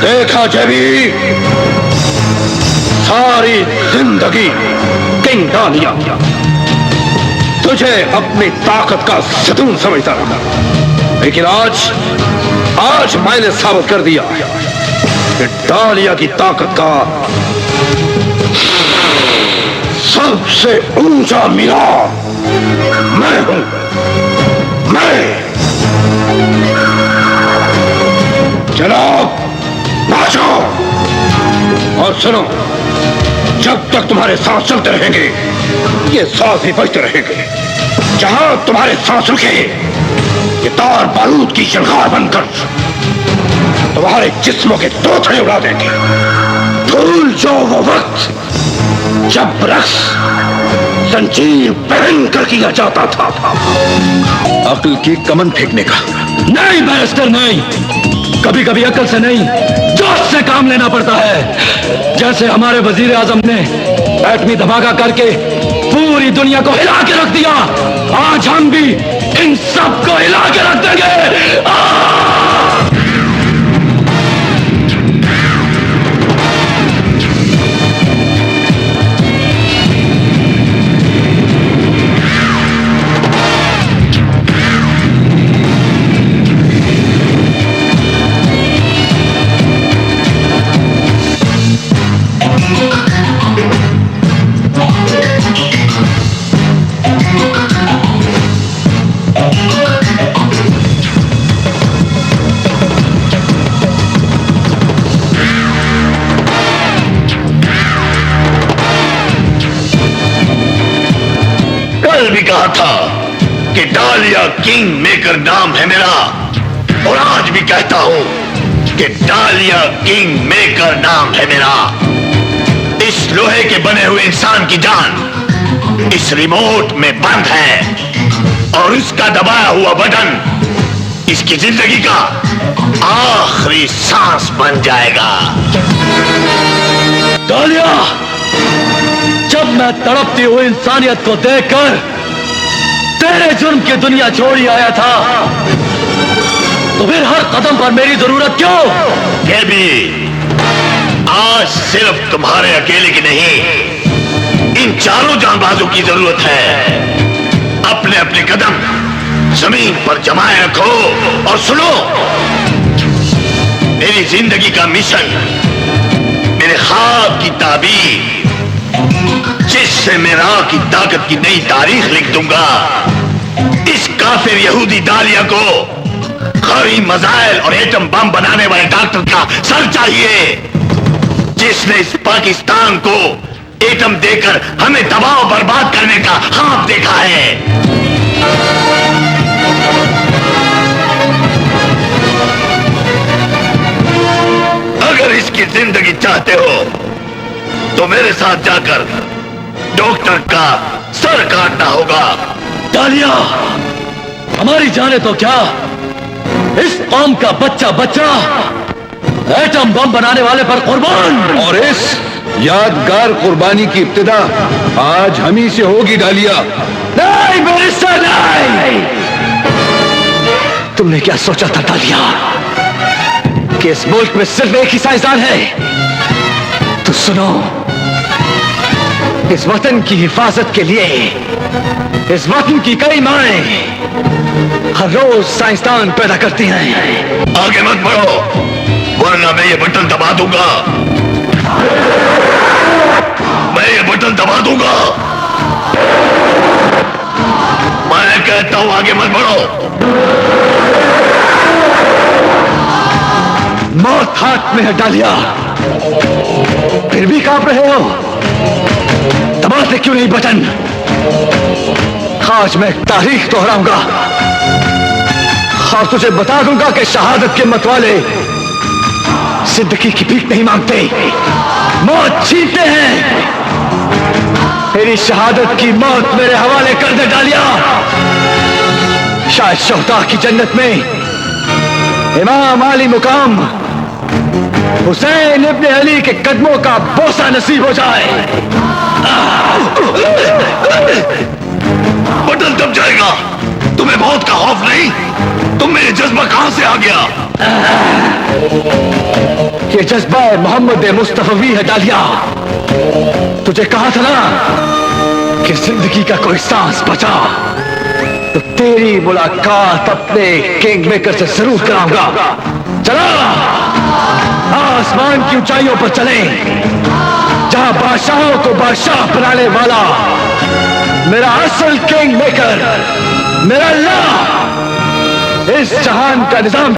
देखा जेबी, सारी जिंदगी किंग डालिया तुझे अपनी ताकत का सतून समझता रहा, लेकिन आज मैंने साबित कर दिया कि डालिया की ताकत का सबसे ऊंचा मीनार मैं हूं। मैं जनाब नाचो और सुनो, जब तक तुम्हारे सांस चलते रहेंगे ये सांस भी बजते रहेंगे। जहां तुम्हारे सांस रुके ये तार बारूद की शलकार बनकर तुम्हारे जिस्मों के तोतले उड़ा देंगे। भूल जाओ वो वक्त जब रक्स जंजीर पहन कर किया जाता था। अक्ल की कमन फेंकने का। नहीं बैरिस्टर नहीं, कभी कभी अकल से नहीं जोश से काम लेना पड़ता है। जैसे हमारे वजीर आजम ने एटमी धमाका करके पूरी दुनिया को हिला के रख दिया, आज हम भी इन सब को हिला के रख देंगे। भी कहा था कि डालिया किंग मेकर नाम है मेरा, और आज भी कहता हूं कि डालिया किंग मेकर नाम है मेरा। इस लोहे के बने हुए इंसान की जान इस रिमोट में बंद है, और इसका दबाया हुआ बटन इसकी जिंदगी का आखिरी सांस बन जाएगा। डालिया, जब मैं तड़पती हुई इंसानियत को देखकर तेरे जुर्म की दुनिया छोड़ी आया था, तो फिर हर कदम पर मेरी जरूरत क्यों? ये भी आज सिर्फ तुम्हारे अकेले की नहीं, इन चारों जांबाजों की जरूरत है। अपने अपने कदम जमीन पर जमाए रखो और सुनो, मेरी जिंदगी का मिशन, मेरे ख्वाब की ताबीर, जिससे मैं राह की ताकत की नई तारीख लिख दूंगा। इस काफिर यहूदी डालिया को खरी मजाइल और एटम बम बनाने वाले डॉक्टर का सर चाहिए, जिसने इस पाकिस्तान को एटम देकर हमें दबाव बर्बाद करने का ख्वाब देखा है। अगर इसकी जिंदगी चाहते हो तो मेरे साथ जाकर डॉक्टर का सर काटना होगा। डालिया, हमारी जाने तो क्या, इस कौम का बच्चा बच्चा एटम बम बनाने वाले पर कुर्बान। और इस यादगार कुर्बानी की इब्तिदा आज हम ही से होगी। डालिया नहीं बैरिस्टर नहीं, तुमने क्या सोचा था डालिया कि इस मुल्क में सिर्फ एक ही साइंसदान है? तो सुनो, इस वतन की हिफाजत के लिए इस वतन की कई माएं हर रोज साइंसदान पैदा करती हैं। आगे मत बढ़ो, वरना मैं ये बटन दबा दूंगा। मैं ये बटन दबा दूंगा। मैं कहता हूं आगे मत बढ़ो। मौत हाथ में है डालिया, फिर भी कांप रहे हो। दबाते क्यों नहीं बटन? आज मैं तारीख दोहराऊंगा और तुझे बता दूंगा कि शहादत के मतवाले जिंदगी की भीख नहीं मांगते, मौत छीनते हैं। मेरी शहादत की मौत मेरे हवाले कर दे डालिया। शायद शोहदा की जन्नत में इमाम आली मुकाम हुसैन इब्ने अली के कदमों का बोसा नसीब हो जाए। बटन दब जाएगा। तुम्हें मौत का खौफ नहीं? तुम में ये जज्बा कहां से आ गया? ये जज्बा मोहम्मद मुस्तफवी है डालिया। तुझे कहा था ना कि जिंदगी का कोई सांस बचा तो तेरी मुलाकात अपने किंग मेकर से जरूर कराऊंगा। चला, आज आसमान की ऊंचाइयों पर चलें, जहां बादशाहों को बादशाह बनाने वाला मेरा असल किंग मेकर, मेरा अल्लाह इस जहान का निजाम